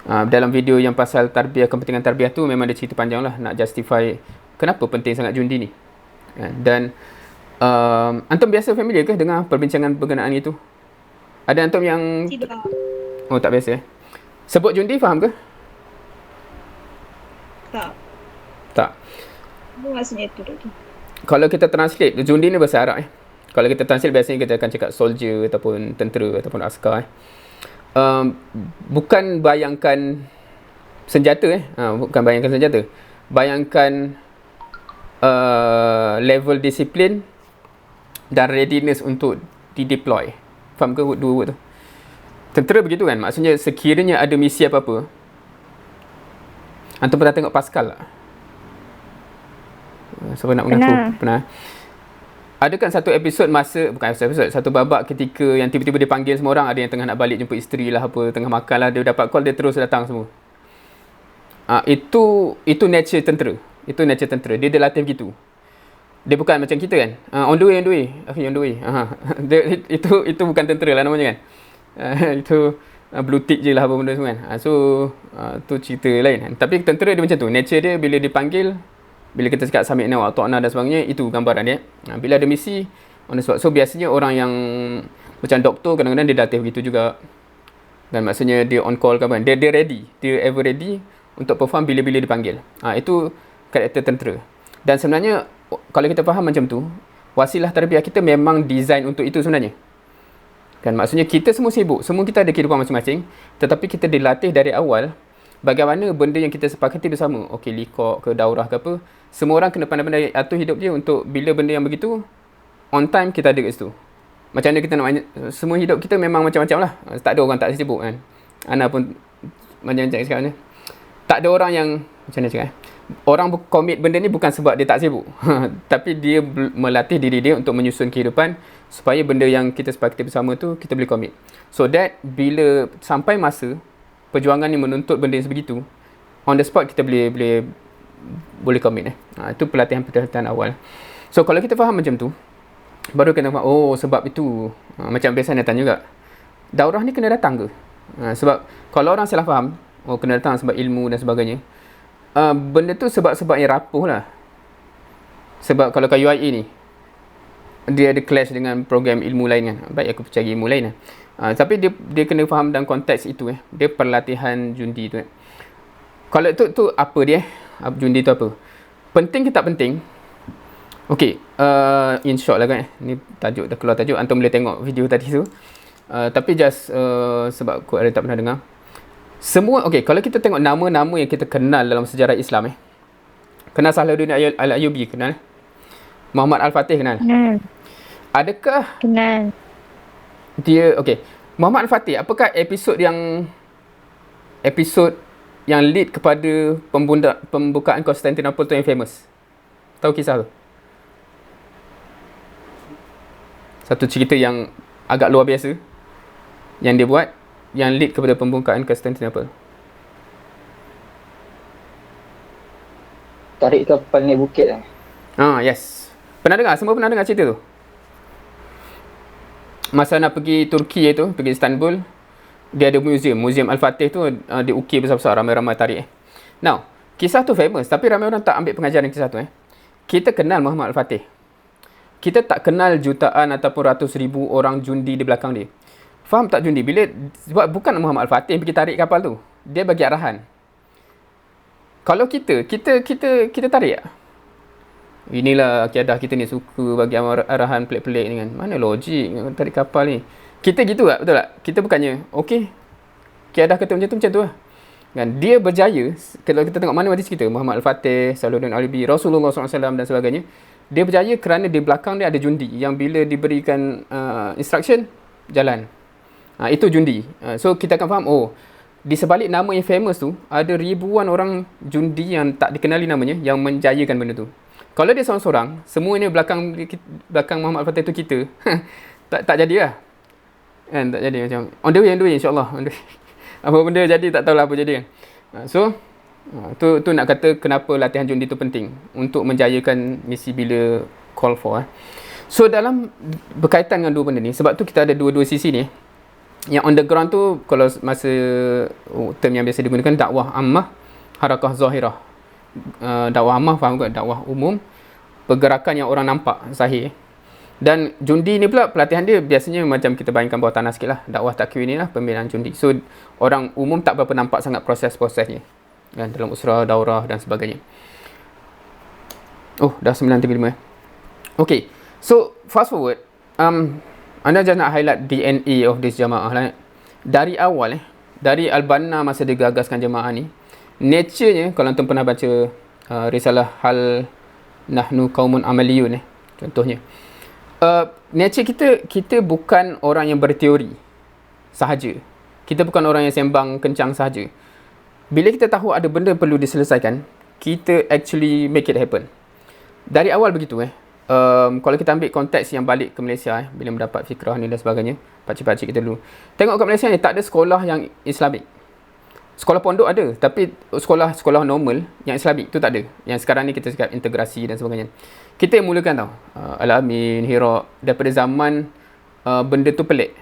Dalam video yang pasal tarbiyah, kepentingan tarbiyah tu memang dia cerita panjang lah nak justify kenapa penting sangat jundi ni. Dan antum biasa familiar ke dengan perbincangan berkenaan itu? Ada antum yang Tidak. Oh, tak biasa sebut jundi, faham ke? Tak. Tak. Apa maksudnya tu tadi? Kalau kita translate, jundi ni bahasa Arab. Kalau kita translate biasanya kita akan cakap soldier ataupun tentera ataupun askar. Bukan bayangkan senjata. Bukan bayangkan senjata. Bayangkan level disiplin dan readiness untuk dideploy. Faham ke dua word tu? Tentera begitu kan? Maksudnya sekiranya ada misi apa-apa. Antum pernah tengok Pascal tak? Siapa nak mengaku? Pernah. Ada kan satu episod satu babak ketika yang tiba-tiba dia panggil semua orang, ada yang tengah nak balik jumpa isteri lah apa, tengah makan lah, dia dapat call, dia terus datang semua. Itu nature tentera. Itu nature tentera. Dia latih begitu. Dia bukan macam kita kan. On the way. Okay, on the way. Itu bukan tentera lah namanya kan. Itu blue tick je lah apa benda semua kan. Tu cerita lain kan. Tapi tentera dia macam tu. Nature dia bila dipanggil, bila kita cakap sami'na wa ata'na dan sebagainya, itu gambaran dia. Bila ada misi on the spot. So biasanya orang yang macam doktor kadang-kadang dia latih begitu juga. Dan maksudnya dia on call kan. Dia ready. Dia ever ready untuk perform bila-bila dipanggil. Itu karakter tentera. Dan sebenarnya kalau kita faham macam tu, wasilah tarbiyah kita memang design untuk itu sebenarnya. Kan maksudnya kita semua sibuk, semua kita ada kehidupan masing-masing, tetapi kita dilatih dari awal bagaimana benda yang kita sepakati bersama. Okey, liqah ke daurah ke apa, semua orang kena pandai-pandai atur hidup dia untuk bila benda yang begitu on time kita ada kat situ. Macam mana kita nak semua hidup kita memang macam-macam lah. Tak ada orang tak sibuk kan. Ana pun macam-macam sekarang ni. Tak ada orang yang macam mana cakap orang komit benda ni bukan sebab dia tak sibuk. Tapi dia melatih diri dia untuk menyusun kehidupan supaya benda yang kita sepakati bersama tu kita boleh komit. So that bila sampai masa perjuangan ni menuntut benda yang sebegitu, on the spot kita boleh komit. Itu pelatihan awal. So kalau kita faham macam tu, baru kita faham, oh sebab itu. Macam biasa datang juga, daurah ni kena datang ke? Sebab kalau orang salah faham, oh kena datang sebab ilmu dan sebagainya, benda tu sebab yang rapuh lah. Sebab kalau kat UIA ni dia ada clash dengan program ilmu lain kan. Baik aku cari ilmu lain lah. Tapi dia kena faham dalam konteks itu. Dia perlatihan jundi tu. Kalau tu apa dia? Jundi tu apa? Penting ke tak penting? Okay, in short lah kan. Ni tajuk, dah keluar tajuk. Antum boleh tengok video tadi tu. Tapi just sebab aku ada tak pernah dengar. Semua, okay, kalau kita tengok nama-nama yang kita kenal dalam sejarah Islam kenal Salahuddin Al-Ayyubi, kenal? Muhammad Al-Fatih, kenal? Adakah Kenal. dia, okay, Muhammad Al-Fatih, apakah episod yang lead kepada pembukaan Constantinople tu yang famous? Tahu kisah tu? Satu cerita yang agak luar biasa yang dia buat, yang lead kepada pembukaan Constantinople. Tarik kapal naik bukit lah. Yes. Pernah dengar? Semua pernah dengar cerita tu? masa nak pergi Turki tu, pergi Istanbul, dia ada museum Al-Fatih tu, diukir besar-besar, ramai-ramai tarik. Now, kisah tu famous, tapi ramai orang tak ambil pengajaran kisah tu. Kita kenal Muhammad Al-Fatih. Kita tak kenal jutaan ataupun ratus ribu orang jundi di belakang dia. Faham tak jundi? Sebab bukan Muhammad Al-Fatih yang pergi tarik kapal tu. Dia bagi arahan. Kalau kita tarik tak? Inilah akidah kita ni, suka bagi arahan pelik-pelik ni kan. Mana logik tarik kapal ni? Kita gitu tak? Betul tak? Kita bukannya, okey, akidah kata macam tu lah. Kan? Dia berjaya, kalau kita tengok mana hadis kita, Muhammad Al-Fatih, Salahuddin Al-Ayyubi, Rasulullah SAW dan sebagainya, dia berjaya kerana di belakang dia ada jundi yang bila diberikan instruction, jalan. Itu jundi. So kita akan faham, di sebalik nama yang famous tu, ada ribuan orang jundi yang tak dikenali namanya, yang menjayakan benda tu. Kalau dia seorang-seorang, semuanya belakang Muhammad Al-Fatih tu kita, tak jadi lah. Kan, tak jadi macam, on the way insyaAllah. Apa benda jadi tak tahulah apa jadi kan. So, tu nak kata kenapa latihan jundi tu penting untuk menjayakan misi bila call for. So, dalam berkaitan dengan dua benda ni, sebab tu kita ada dua-dua sisi ni. Yang on the ground tu, kalau masa term yang biasa digunakan, dakwah ammah, harakah zahirah. Dakwah ammah, faham ke? Dakwah umum, pergerakan yang orang nampak, zahir. Dan jundi ni pula, pelatihan dia biasanya macam kita bayangkan bawah tanah sikit lah. Dakwah takwir ni lah, pembinaan jundi. So, orang umum tak berapa nampak sangat proses-prosesnya. Kan, dalam usrah, daurah dan sebagainya. Dah 9.35. Okay, so fast forward. Anda just nak highlight DNA of this jamaah lah. Dari awal, dari Al-Banna masa dia gagaskan jamaah ni, nature-nya, kalau antum pernah baca risalah Hal Nahnu Qaumun Amaliyun, contohnya. Nature kita bukan orang yang berteori sahaja. Kita bukan orang yang sembang kencang sahaja. Bila kita tahu ada benda perlu diselesaikan, kita actually make it happen. Dari awal begitu kalau kita ambil konteks yang balik ke Malaysia bila mendapat fikrah ni dan sebagainya, pakcik-pakcik kita dulu. Tengok kat Malaysia ni tak ada sekolah yang Islamik. Sekolah pondok ada, tapi sekolah normal yang Islamik tu tak ada. Yang sekarang ni kita cakap integrasi dan sebagainya. Kita yang mulakan tau. Al-Amin, Hira, daripada zaman benda tu pelik.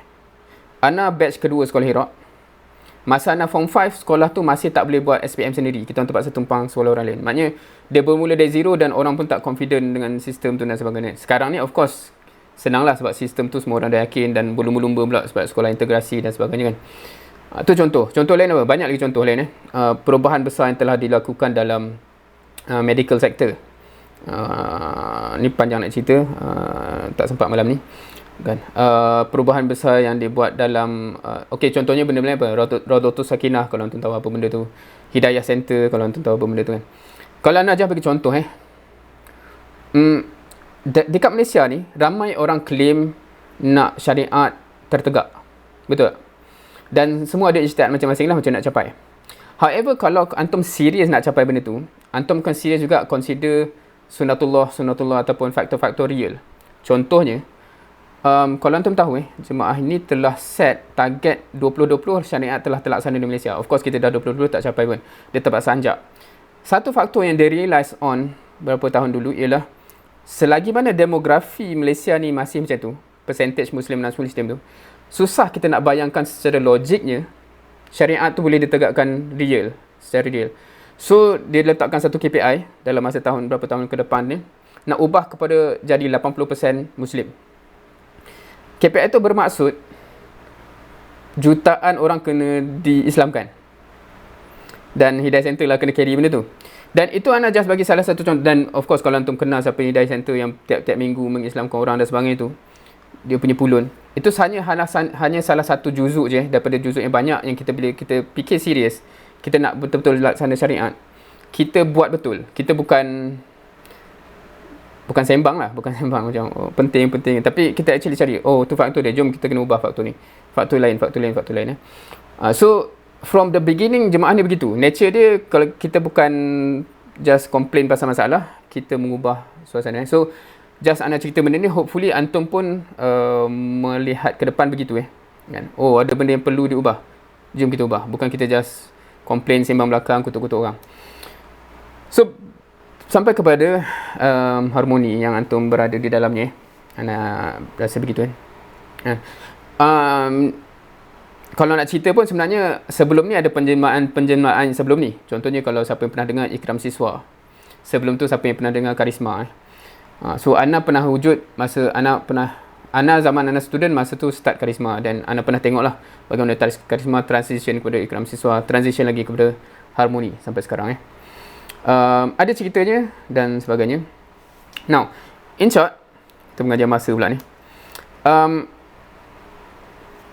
Ana batch kedua sekolah Hira. Masa Ana form 5, sekolah tu masih tak boleh buat SPM sendiri. Kita terpaksa tumpang sekolah orang lain. Maknanya dia bermula dari zero dan orang pun tak confident dengan sistem tu dan sebagainya. Sekarang ni of course senanglah sebab sistem tu semua orang dah yakin dan berlumba-lumba pula sebab sekolah integrasi dan sebagainya kan. Itu contoh. Contoh lain apa? Banyak lagi contoh lain. Perubahan besar yang telah dilakukan dalam medical sector. Ni panjang nak cerita. Tak sempat malam ni. Kan? Perubahan besar yang dibuat dalam okey, contohnya benda-benda apa? Raudatus Sakinah, kalau antum tahu apa benda tu. Hidayah Center, kalau antum tahu apa benda tu kan. Kalau Ana ajar bagi contoh dekat Malaysia ni ramai orang claim nak syariat tertegak. Betul tak? Dan semua ada ijtihad masing-masing lah macam nak capai. However, kalau antum serius nak capai benda tu, antum kan serius juga consider sunatullah ataupun faktor-faktor real. Contohnya, kalau antum tahu jemaah ini telah set target 2020 syariat telah terlaksana di Malaysia. Of course kita dah 2020 tak capai pun. Dia terpaksa anjak. Satu faktor yang dia realise on berapa tahun dulu ialah selagi mana demografi Malaysia ni masih macam tu, percentage Muslim dan non-Muslim tu, susah kita nak bayangkan secara logiknya syariat tu boleh ditegakkan secara real. So dia letakkan satu KPI dalam masa berapa tahun ke depan ni, nak ubah kepada jadi 80% Muslim. KPI itu bermaksud jutaan orang kena diislamkan. Dan Hidayah Center lah kena carry benda tu. Dan itu Ana just bagi salah satu contoh. Dan of course kalau antum kenal siapa Hidayah Center yang tiap-tiap minggu mengislamkan orang dan sebagainya tu, dia punya pulun. Itu hanya salah satu juzuk je daripada juzuk yang banyak yang bila kita fikir serius, kita nak betul-betul laksana syariat, kita buat betul. Kita bukan sembang macam penting, tapi kita actually cari tu faktor dia, jom kita kena ubah faktor ni, faktor lain. So from the beginning jemaah ni begitu. Nature dia, kalau kita bukan just complain pasal masalah, kita mengubah suasana. So just Ana cerita benda ni, hopefully antum pun melihat ke depan begitu kan. Ada benda yang perlu diubah, jom kita ubah. Bukan kita just complain sembang belakang, kutuk-kutuk orang. So sampai kepada harmoni yang antum berada di dalamnya. Ana rasa begitu Kalau nak cerita pun sebenarnya sebelum ni ada penjelmaan sebelum ni. Contohnya kalau siapa yang pernah dengar Ikram Siswa. Sebelum tu siapa yang pernah dengar Karisma. So Ana pernah wujud masa Ana zaman Ana student masa tu start Karisma, dan Ana pernah tengok lah bagaimana Karisma transition kepada Ikram Siswa, transition lagi kepada Harmoni sampai sekarang. Ada ceritanya dan sebagainya. Now, in short, kita mengajar masa pula ni.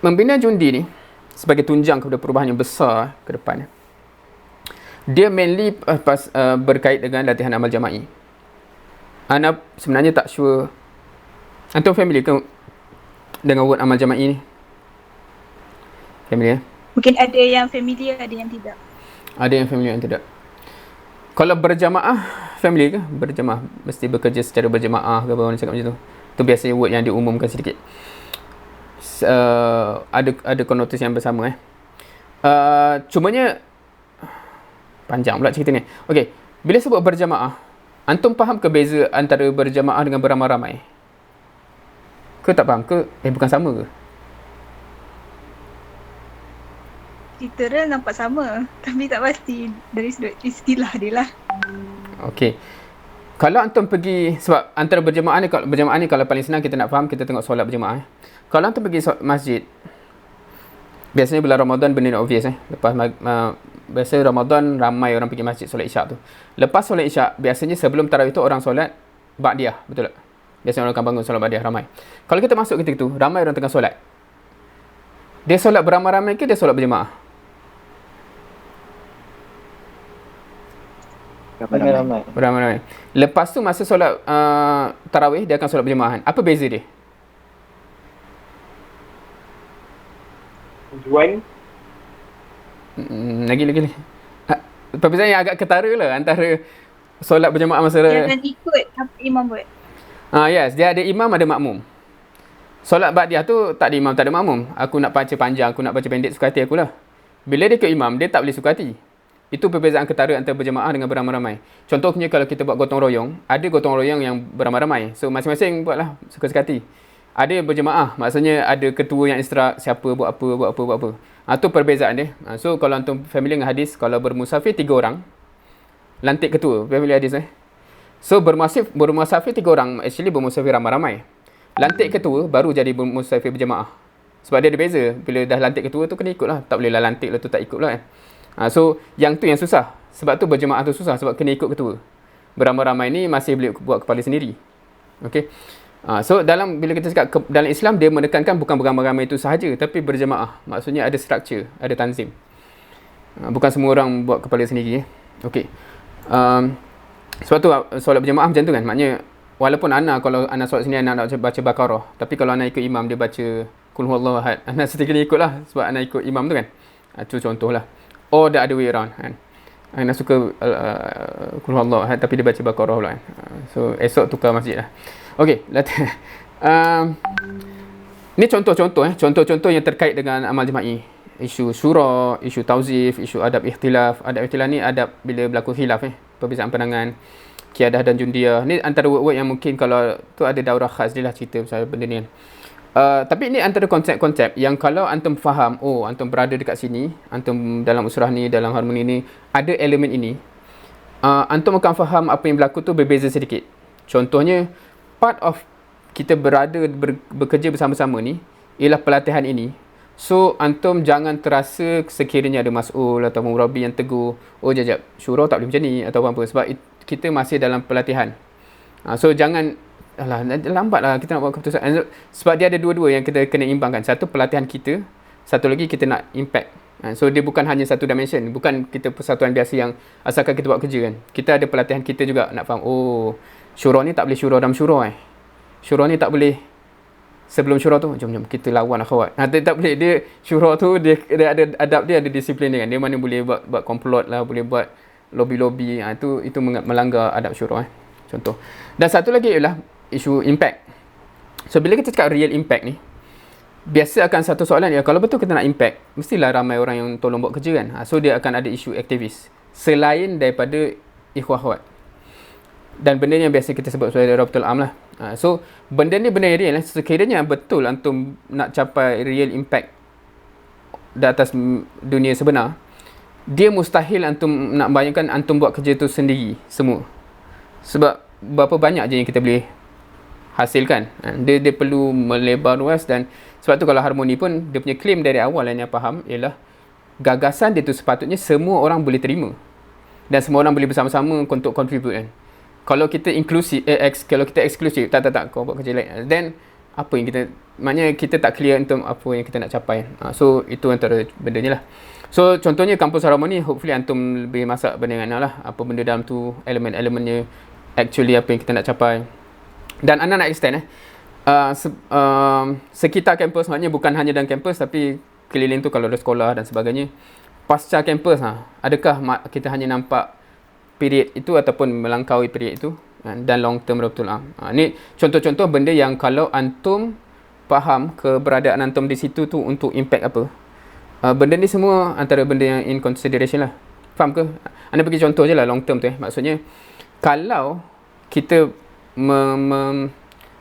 Membina Jundi ni sebagai tunjang kepada perubahan yang besar ke depan. Dia mainly berkait dengan latihan amal jama'i. Ana sebenarnya tak sure. Antum familiar ke dengan word amal jama'i ni? Familiar? Mungkin ada yang familiar, ada yang tidak. Ada yang familiar, yang tidak. Kalau berjamaah, familiar ke? Berjamaah, mesti bekerja secara berjamaah ke apa orang cakap macam tu. Itu biasanya word yang diumumkan sedikit. Ada konotasi yang bersama. Cumanya panjang pula cerita ni. Okey, bila sebut berjamaah, antum faham ke beza antara berjamaah dengan beramai-ramai? Ke tak faham ke? Bukan sama ke? Cerita dia nampak sama, tapi tak pasti dari sudut istilah dia lah. Okey. Kalau antum pergi, sebab antara berjamaah ni kalau paling senang kita nak faham, kita tengok solat berjamaah. Kalau antum pergi masjid, biasanya bulan Ramadan benda ni obvious. Lepas biasa Ramadan ramai orang pergi masjid solat isyak tu. Lepas solat isyak, biasanya sebelum tarawih tu orang solat ba'diyah, betul tak? Biasanya orang akan bangun solat ba'diyah ramai. Kalau kita masuk ketika tu, ramai orang tengah solat. Dia solat beramai-ramai ke dia solat berjamaah? Beramai-ramai. Lepas tu masa solat tarawih dia akan solat berjamaah. Apa beza dia? Join. Lagi. Perbezaan yang agak ketara lah antara solat berjamaah masa Dia akan ikut apa imam buat. Yes, dia ada imam, ada makmum. Solat ba'diyah tu tak ada imam, tak ada makmum. Aku nak baca panjang, aku nak baca pendek, suka hati akulah. Bila dia ikut imam, dia tak boleh suka hati. Itu perbezaan ketara antara berjamaah dengan beramai-ramai. Contohnya kalau kita buat gotong royong, ada gotong royong yang beramai-ramai. So masing-masing buatlah suka-suka hati. Ada berjemaah, maksudnya ada ketua yang instruct siapa buat apa. Itu perbezaan dia. So kalau antum familiar dengan hadis, kalau bermusafir 3 orang, lantik ketua. Familiar hadis So bermusafir 3 orang, actually bermusafir ramai-ramai. Lantik ketua baru jadi bermusafir berjemaah. Sebab dia ada beza. Bila dah lantik ketua tu kena ikut lah. Tak bolehlah lantik lah tu tak ikut lah So yang tu yang susah. Sebab tu berjemaah tu susah, sebab kena ikut ketua. Beramai-ramai ni masih boleh buat kepala sendiri. Okay. So bila kita cakap dalam Islam, dia menekankan bukan beramai-ramai itu sahaja, tapi berjemaah. Maksudnya ada structure, ada tanzim. Bukan semua orang buat kepala sendiri. Okay. Sebab tu solat berjemaah macam tu kan. Maknanya walaupun kalau Ana solat sini, Ana nak baca Baqarah, tapi kalau Ana ikut imam dia baca Qul huwallahu ahad, Ana mesti kena ikut lah, sebab Ana ikut imam tu kan. Itu contoh lah. Or the other way around kan. Ana suka Qul huwallahu ahad tapi dia baca Baqarah pula kan. So esok tukar masjid lah. Okey, ni contoh-contoh contoh-contoh yang terkait dengan amal jema'i. Isu syura, isu tauzif, isu adab ikhtilaf. Adab ikhtilaf ni adab bila berlaku khilaf perbezaan pandangan, qiyadah dan jundiah. Ni antara word-word yang mungkin kalau tu ada daurah khas dia lah cerita pasal benda ni kan. Tapi ni antara konsep-konsep yang kalau antum faham, antum berada dekat sini, antum dalam usrah ni, dalam harmoni ni, ada elemen ini, antum akan faham apa yang berlaku tu berbeza sedikit. Contohnya, part of kita bekerja bersama-sama ni ialah pelatihan ini. So antum jangan terasa sekiranya ada mas'ul atau murabi yang tegur, jap syura tak boleh macam ni atau apa, sebab kita masih dalam pelatihan. So jangan lambatlah kita nak buat keputusan, sebab dia ada dua-dua yang kita kena imbangkan. Satu pelatihan kita, satu lagi kita nak impact. So dia bukan hanya satu dimension, bukan kita persatuan biasa yang asalkan kita buat kerja kan. Kita ada pelatihan kita juga nak faham, syura ni tak boleh syura dalam syura syura ni tak boleh sebelum syura tu jom kita lawan akhwat. Tak boleh, dia syura tu dia ada adab dia, ada disiplin dia kan. Dia mana boleh buat komplot lah, boleh buat lobby-lobby. Itu melanggar adab syura contoh. Dan satu lagi ialah isu impact. So bila kita cakap real impact ni, biasa akan satu soalan kalau betul kita nak impact, mestilah ramai orang yang tolong buat kerja kan. So dia akan ada isu aktivis selain daripada ikhwah-akhwat. Dan benda yang biasa kita sebut sebagai Rabatul Am lah. So benda ni benda yang real. Sekiranya betul antum nak capai real impact di atas dunia sebenar, dia mustahil antum nak bayangkan antum buat kerja tu sendiri semua. Sebab berapa banyak je yang kita boleh hasilkan. Dia perlu melebar luas, dan sebab tu kalau Harmoni pun dia punya claim dari awal yang faham ialah gagasan dia tu sepatutnya semua orang boleh terima dan semua orang boleh bersama-sama untuk contribute kan. Kalau kita inklusif, kalau kita eksklusif, tak, kau buat kerja lain, then apa yang kita, maknanya kita tak clear untuk apa yang kita nak capai. So itu antara bendanya lah. So contohnya kampus Harmoni, hopefully antum lebih masak benda dengan lah, apa benda dalam tu, elemen-elemennya, actually apa yang kita nak capai. Dan anda nak extend sekitar kampus, maknanya bukan hanya dalam kampus tapi keliling tu kalau ada sekolah dan sebagainya. Pasca kampus, adakah kita hanya nampak period itu ataupun melangkaui period itu, dan long term betul. Ni contoh-contoh benda yang kalau antum faham keberadaan antum di situ tu untuk impact apa, benda ni semua antara benda yang in consideration lah. Faham ke? Anda bagi contoh je lah long term tu. Maksudnya kalau kita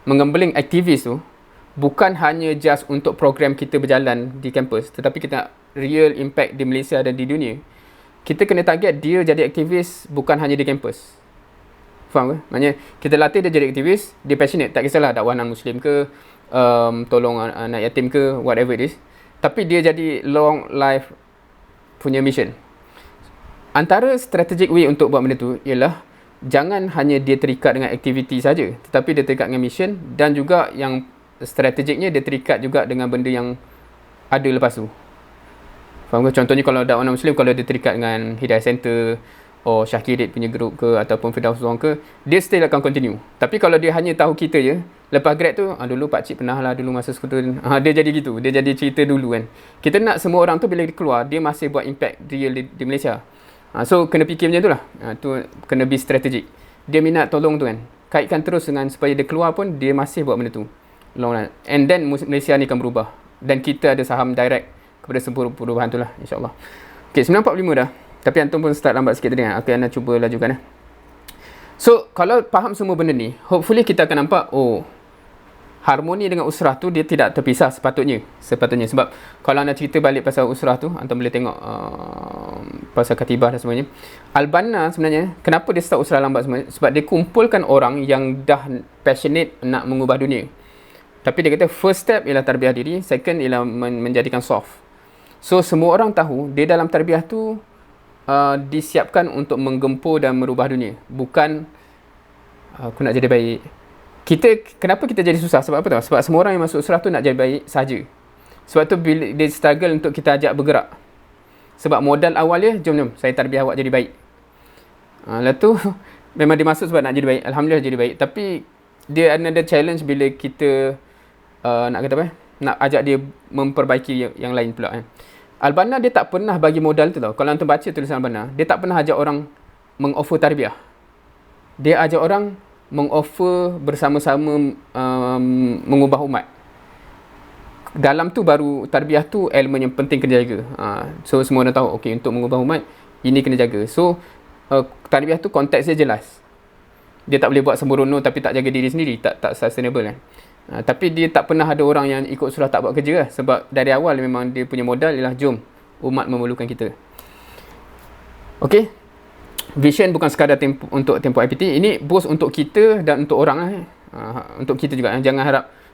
mengembeling aktivis tu bukan hanya just untuk program kita berjalan di kampus, tetapi kita nak real impact di Malaysia dan di dunia, kita kena target dia jadi aktivis bukan hanya di kampus. Faham ke? Maksudnya kita latih dia jadi aktivis, dia passionate, tak kisahlah dakwah non-Muslim ke, tolong anak yatim ke, whatever it is, tapi dia jadi long life punya mission. Antara strategic way untuk buat benda tu ialah jangan hanya dia terikat dengan aktiviti saja, tetapi dia terikat dengan mission, dan juga yang strategiknya dia terikat juga dengan benda yang ada lepas tu. Faham ke? Contohnya kalau dakwah non-Muslim, kalau dia terikat dengan Hidayah Center or Syakirit punya group ke, ataupun Firdaus Zuang ke, dia still akan continue. Tapi kalau dia hanya tahu kita je, lepas grad tu, dulu pakcik pernah lah dulu masa sekolah, dia jadi gitu, dia jadi cerita dulu kan. Kita nak semua orang tu bila dia keluar, dia masih buat impact real di Malaysia. So kena fikir macam tu lah. Tu kena be strategic. Dia minat tolong tu kan, kaitkan terus dengan supaya dia keluar pun dia masih buat benda tu long run. And then Malaysia ni akan berubah, dan kita ada saham direct kepada sebuah perubahan tu lah, insyaAllah. Okay, 9.45 dah, tapi antum pun start lambat sikit tadi kan. Okay, anda cuba lajukan. So kalau faham semua benda ni, hopefully kita akan nampak, Harmoni dengan usrah tu dia tidak terpisah sepatutnya. Sebab kalau anda cerita balik pasal usrah tu, antum boleh tengok pasal katibah dan semuanya. Al-Banna sebenarnya, kenapa dia start usrah lambat sebenarnya? Sebab dia kumpulkan orang yang dah passionate nak mengubah dunia. Tapi dia kata first step ialah tarbiyah diri, second ialah menjadikan soft. So semua orang tahu dia dalam tarbiyah tu disiapkan untuk menggempur dan merubah dunia, bukan aku nak jadi baik. Kenapa kita jadi susah? Sebab apa tahu? Sebab semua orang yang masuk usrah tu nak jadi baik saja. Sebab tu bila dia struggle untuk kita ajak bergerak. Sebab modal awal dia, jom saya tarbiyah awak jadi baik. Lepas tu memang dia masuk sebab nak jadi baik. Alhamdulillah jadi baik. Tapi dia ada challenge bila kita nak kata apa? Nak ajak dia memperbaiki yang lain pula kan. Al-Banna dia tak pernah bagi modal tu tau. Kalau antum baca tulisan Al-Banna, dia tak pernah ajak orang mengoffer tarbiyah. Dia ajak orang mengoffer bersama-sama mengubah umat. Dalam tu baru tarbiyah tu elemen yang penting kena jaga. So semua orang tahu, okay, untuk mengubah umat ini kena jaga. So tarbiyah tu konteks dia jelas. Dia tak boleh buat sembrono tapi tak jaga diri sendiri, tak sustainable kan. Tapi dia tak pernah ada orang yang ikut surah tak buat kerja lah. Sebab dari awal memang dia punya modal ialah jom umat memerlukan kita. Okay, vision bukan sekadar untuk tempoh IPT. Ini boost untuk kita dan untuk orang lah. Untuk kita juga.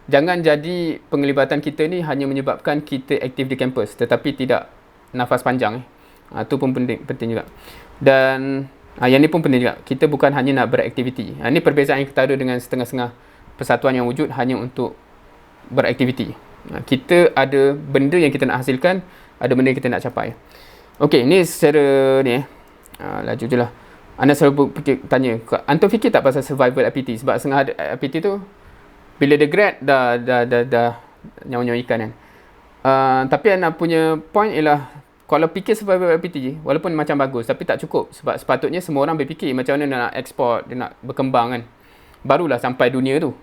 Jangan jadi penglibatan kita ni hanya menyebabkan kita aktif di kampus tetapi tidak nafas panjang. Itu pun penting juga. Dan yang ni pun penting juga. Kita bukan hanya nak beraktiviti. Ini perbezaan yang kita ada dengan setengah-setengah persatuan yang wujud hanya untuk beraktiviti. Kita ada benda yang kita nak hasilkan, ada benda yang kita nak capai. Okey, ni secara ni laju je lah. Anda selalu tanya, antum fikir tak pasal survival IPT? Sebab setengah IPT tu bila dia grad dah nyawa-nyawa ikan kan. Tapi anda punya point ialah kalau fikir survival IPT walaupun macam bagus tapi tak cukup. Sebab sepatutnya semua orang berfikir macam mana nak ekspor, dia nak berkembang kan. Barulah sampai dunia tu.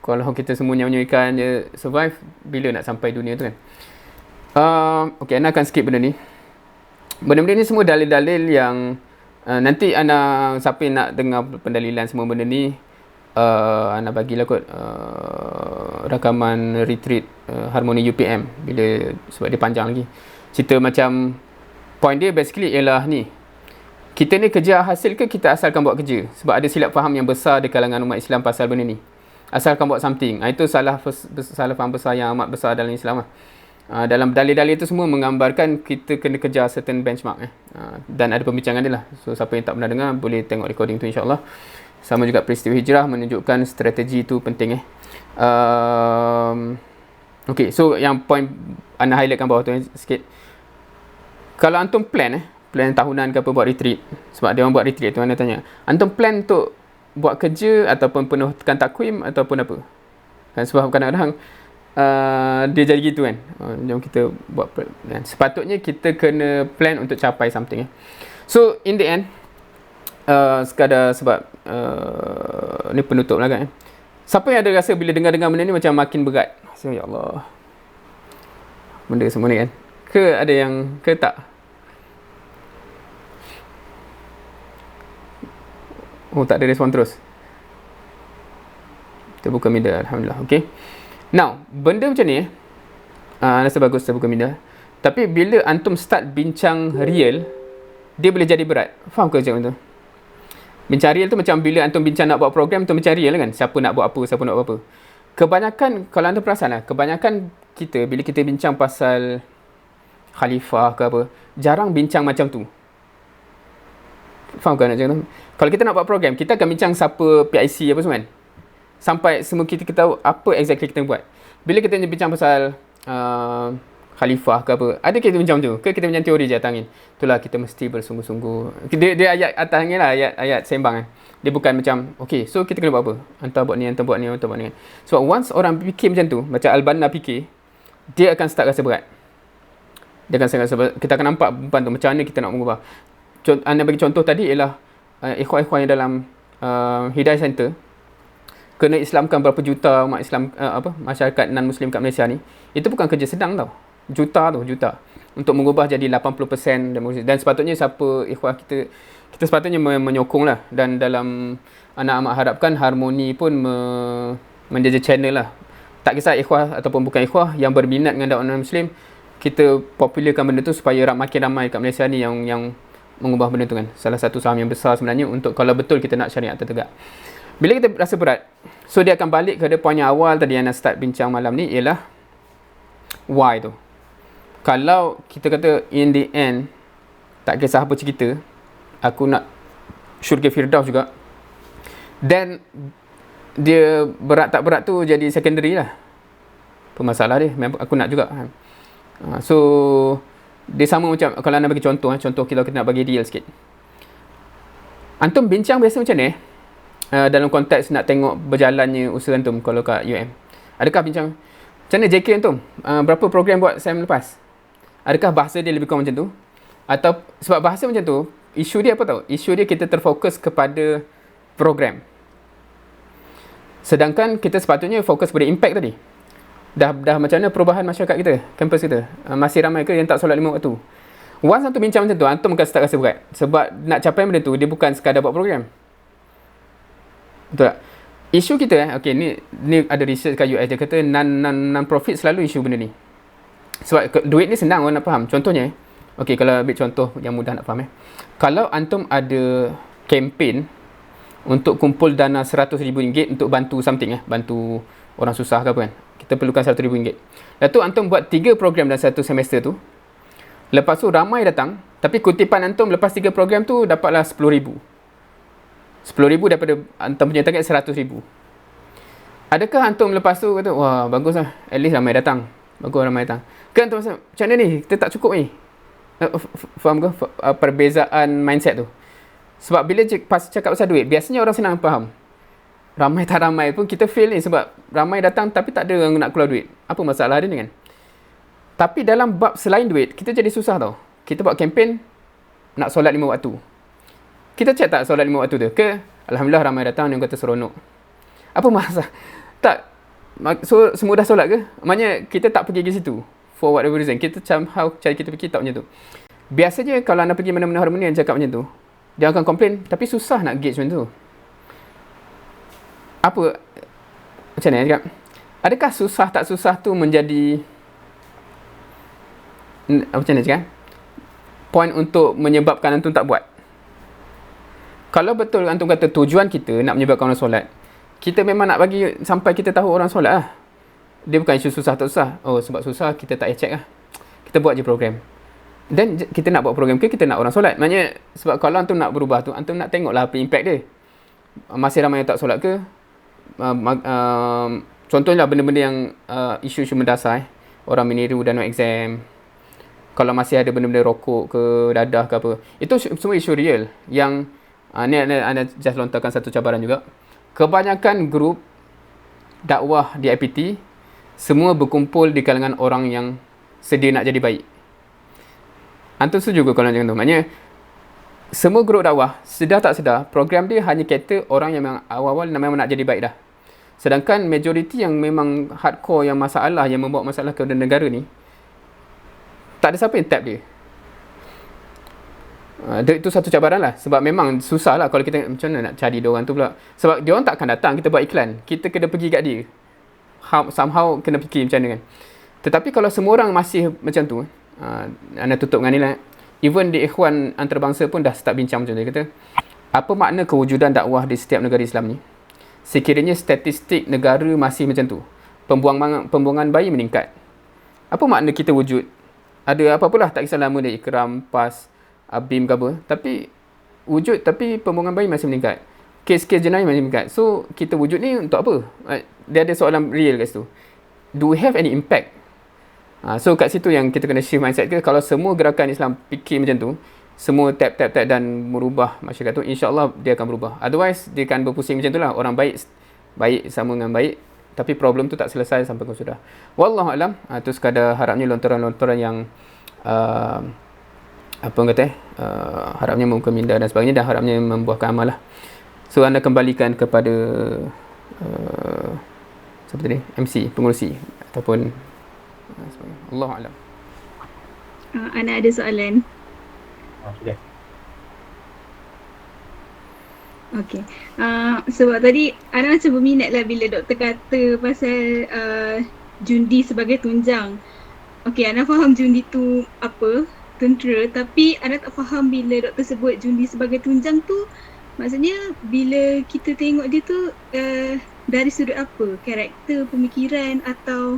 Kalau kita semua nyawa-nyawa ikan je survive, bila nak sampai dunia tu kan. Okay, anda akan skip benda ni. Benda-benda ni semua dalil-dalil yang nanti anda, siapa yang nak dengar pendalilan semua benda ni, Nak bagilah kot rakaman retreat harmoni UPM bila, sebab dia panjang lagi. Cerita macam point dia basically ialah ni, kita ni kejar hasil ke kita asalkan buat kerja? Sebab ada silap faham yang besar di kalangan umat Islam pasal benda ni. Asalkan buat something. Itu salah faham besar yang amat besar dalam Islam lah. Dalam dalil-dalil itu semua menggambarkan kita kena kejar certain benchmark. Dan ada pembincangan dia lah. So siapa yang tak pernah dengar boleh tengok recording tu insyaAllah. Sama juga peristiwa hijrah menunjukkan strategi tu penting. Okay, so yang point anda highlightkan bawah tu sikit. Kalau antum plan tahunan ke apa buat retreat, sebab dia orang buat retreat tu, anda tanya, antum plan untuk buat kerja ataupun penuhkan takwim ataupun apa? Kan, sebab kadang-kadang dia jadi gitu kan. Jom kita buat plan. Sepatutnya kita kena plan untuk capai something. So in the end, sekadar sebab ni penutup lah kan. Siapa yang ada rasa bila dengar-dengar benda ni macam makin berat? So, ya Allah, benda semua ni kan, ke ada yang ke tak? Oh, tak ada respon terus. Kita buka media, alhamdulillah. Okay. Now, benda macam ni rasa bagus kita buka media. Tapi bila antum start bincang real, dia boleh jadi berat. Faham ke macam tu? Bincang real tu macam bila antum bincang nak buat program tu macam real kan. Siapa nak buat apa, siapa nak buat apa. Kebanyakan, kalau antum perasan lah, kebanyakan kita bila kita bincang pasal khalifah ke apa, jarang bincang macam tu. Faham kan macam tu? Kalau kita nak buat program, kita akan bincang siapa PIC apa semua kan. Sampai semua kita tahu apa exactly kita buat. Bila kita bincang pasal khalifah ke apa, ada kita bincang tu ke kita bincang teori je atas angin. Itulah kita mesti bersungguh-sungguh. Dia ayat atas angin lah, ayat sembang kan. Dia bukan macam, okay, so kita kena buat apa? Hantar buat ni, hantar buat ni, hantar buat ni kan. Sebab once orang fikir macam tu, macam Al-Banna fikir, dia akan start rasa berat. Dia akan start rasa berat. Kita akan nampak beban tu, macam mana kita nak mengubah. Anda bagi contoh tadi ialah ikhwan-ikhwan yang dalam Hidayah Center kena Islamkan berapa juta umat Islam, masyarakat non-Muslim kat Malaysia ni. Itu bukan kerja sedang tau. Juta untuk mengubah jadi 80% dan sepatutnya siapa ikhwah kita sepatutnya menyokong lah. Dan dalam anak amat harapkan Harmoni pun menjadi channel lah. Tak kisah ikhwah ataupun bukan ikhwah yang berminat dengan dakwah non-Muslim, kita popularkan benda tu supaya makin ramai kat Malaysia ni yang mengubah benda tu kan. Salah satu saham yang besar sebenarnya untuk kalau betul kita nak syariat tertegak. Bila kita rasa berat, so dia akan balik kepada poin yang awal tadi yang nak start bincang malam ni, ialah why tu. Kalau kita kata in the end, tak kisah apa cerita, aku nak syurga Firdaus juga, then dia berat tak berat tu jadi secondary lah. Pemasalah dia, aku nak juga. So dia sama macam kalau anda bagi contoh, contoh kita nak bagi real sikit. Antum bincang biasa macam ni dalam konteks nak tengok berjalannya usaha antum kalau kat UM. Adakah bincang macam mana JK antum? Berapa program buat SEM lepas? Adakah bahasa dia lebih kurang macam tu? Atau sebab bahasa macam tu, isu dia apa tahu? Isu dia kita terfokus kepada program. Sedangkan kita sepatutnya fokus pada impact tadi. Dah macam mana perubahan masyarakat kita, kampus kita? Masih ramai ke yang tak solat 5 waktu? Once antum bincang macam tu, antum akan start rasa berat. Sebab nak capai benda tu, dia bukan sekadar buat program. Betul tak? Isu kita, okay, ni ada research kat US, dia kata non-profit selalu isu benda ni. Sebab duit ni senang orang nak faham. Contohnya, okay, kalau ambil contoh yang mudah nak faham. Kalau antum ada campaign untuk kumpul dana RM100,000 untuk bantu something, bantu orang susah ke apa kan, kita perlukan RM100,000. Lepas tu antum buat 3 program dalam satu semester tu. Lepas tu ramai datang, tapi kutipan antum lepas 3 program tu dapatlah RM10,000. RM10,000 daripada antum punya target RM100,000. Adakah antum lepas tu kata, wah bagus lah, at least ramai datang. Bagus ramai datang. Kan antum rasa, macam mana ni? Kita tak cukup ni. Faham ke perbezaan mindset tu? Sebab bila pas cakap pasal duit, biasanya orang senang faham. Ramai tak ramai pun kita feel ni sebab ramai datang tapi tak ada orang nak keluar duit. Apa masalah dia ni kan? Tapi dalam bab selain duit, kita jadi susah tau. Kita buat kempen nak solat 5 waktu. Kita check tak solat 5 waktu tu? Ke alhamdulillah ramai datang dia kata seronok. Apa masalah? Tak. So semua dah solat ke? Maknanya kita tak pergi ke situ. For whatever reason. Kita somehow cara kita fikir tak macam tu. Biasanya kalau anda pergi mana-mana Harmoni yang cakap macam tu, dia akan komplain tapi susah nak gauge macam tu. apa, macam mana nak cakap, adakah susah tak susah tu menjadi macam mana cakap, point untuk menyebabkan antum tak buat? Kalau betul antum kata tujuan kita nak menyebabkan orang solat, kita memang nak bagi sampai kita tahu orang solat lah. Dia bukan isu susah tak susah. Oh, sebab susah kita tak payah check lah. Kita buat je program. Dan kita nak buat program ke kita nak orang solat? Maknanya sebab kalau antum nak berubah tu, antum nak tengok lah apa impact dia. Masih ramai yang tak solat ke? Contohnya benda-benda yang isu-isu mendasar, orang meniru dan no exam. Kalau masih ada benda-benda rokok ke, dadah ke apa, itu semua isu real. Yang ni anda just lontarkan satu cabaran juga. Kebanyakan grup dakwah di IPT semua berkumpul di kalangan orang yang sedia nak jadi baik. Antum setuju ke kalau macam tu? Maknanya semua grup dakwah sedar tak sedar program dia hanya cater orang yang memang awal-awal memang nak jadi baik dah. Sedangkan majoriti yang memang hardcore, yang masalah, yang membawa masalah ke negara ni, tak ada siapa yang tap dia. Itu satu cabaran lah. Sebab memang susah lah kalau kita macam mana nak cari diorang tu pula. Sebab diorang tak akan datang kita buat iklan. Kita kena pergi kat dia. Somehow kena fikir macam mana kan. Tetapi kalau semua orang masih macam tu, anda tutup dengan ni lah. Even di ikhwan antarabangsa pun dah start bincang macam tu. Dia kata, apa makna kewujudan dakwah di setiap negara Islam ni? Sekiranya statistik negara masih macam tu, pembuangan bayi meningkat, apa makna kita wujud? Ada apa-apalah, tak kisah lama dia, Ikram, PAS, BIM ke apa, tapi wujud tapi pembuangan bayi masih meningkat, kes-kes jenayah masih meningkat. So kita wujud ni untuk apa? Dia ada soalan real kat situ. Do we have any impact? So kat situ yang kita kena shift mindset ke. Kalau semua gerakan Islam fikir macam tu, semua tap dan merubah masyarakat tu, insya-Allah dia akan berubah. Otherwise dia akan berpusing macam tu lah. Orang baik sama dengan baik, tapi problem tu tak selesai sampai ke sudah. Wallahu alam. Tu sekadar harapnya lontaran-lontaran yang apa orang kata harapnya membuka minda dan sebagainya, dan harapnya membuahkan amal lah. So anda kembalikan kepada siapa tadi? MC, pengurusi ataupun Allahu alam. Ana ada soalan. Sudah. Okay. Sebab tadi Ana macam berminat lah bila doktor kata pasal jundi sebagai tunjang. Okay, Ana faham jundi tu apa, tentera, tapi Ana tak faham bila doktor sebut jundi sebagai tunjang tu, maksudnya bila kita tengok dia tu dari sudut apa? Karakter, pemikiran atau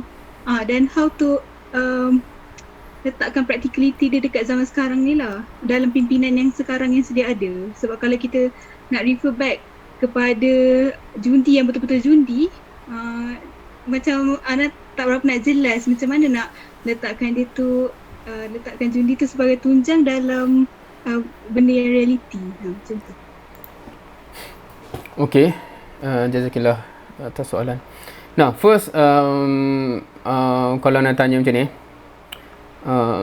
dan how to letakkan practicality dia dekat zaman sekarang ni lah, dalam pimpinan yang sekarang yang sedia ada. Sebab kalau kita nak refer back kepada jundi yang betul-betul jundi, macam Ana tak berapa nak jelas macam mana nak letakkan dia tu, letakkan jundi tu sebagai tunjang dalam benda yang realiti. Macam tu. Okay, jazakillah atas soalan. Now first kalau nak tanya macam ni,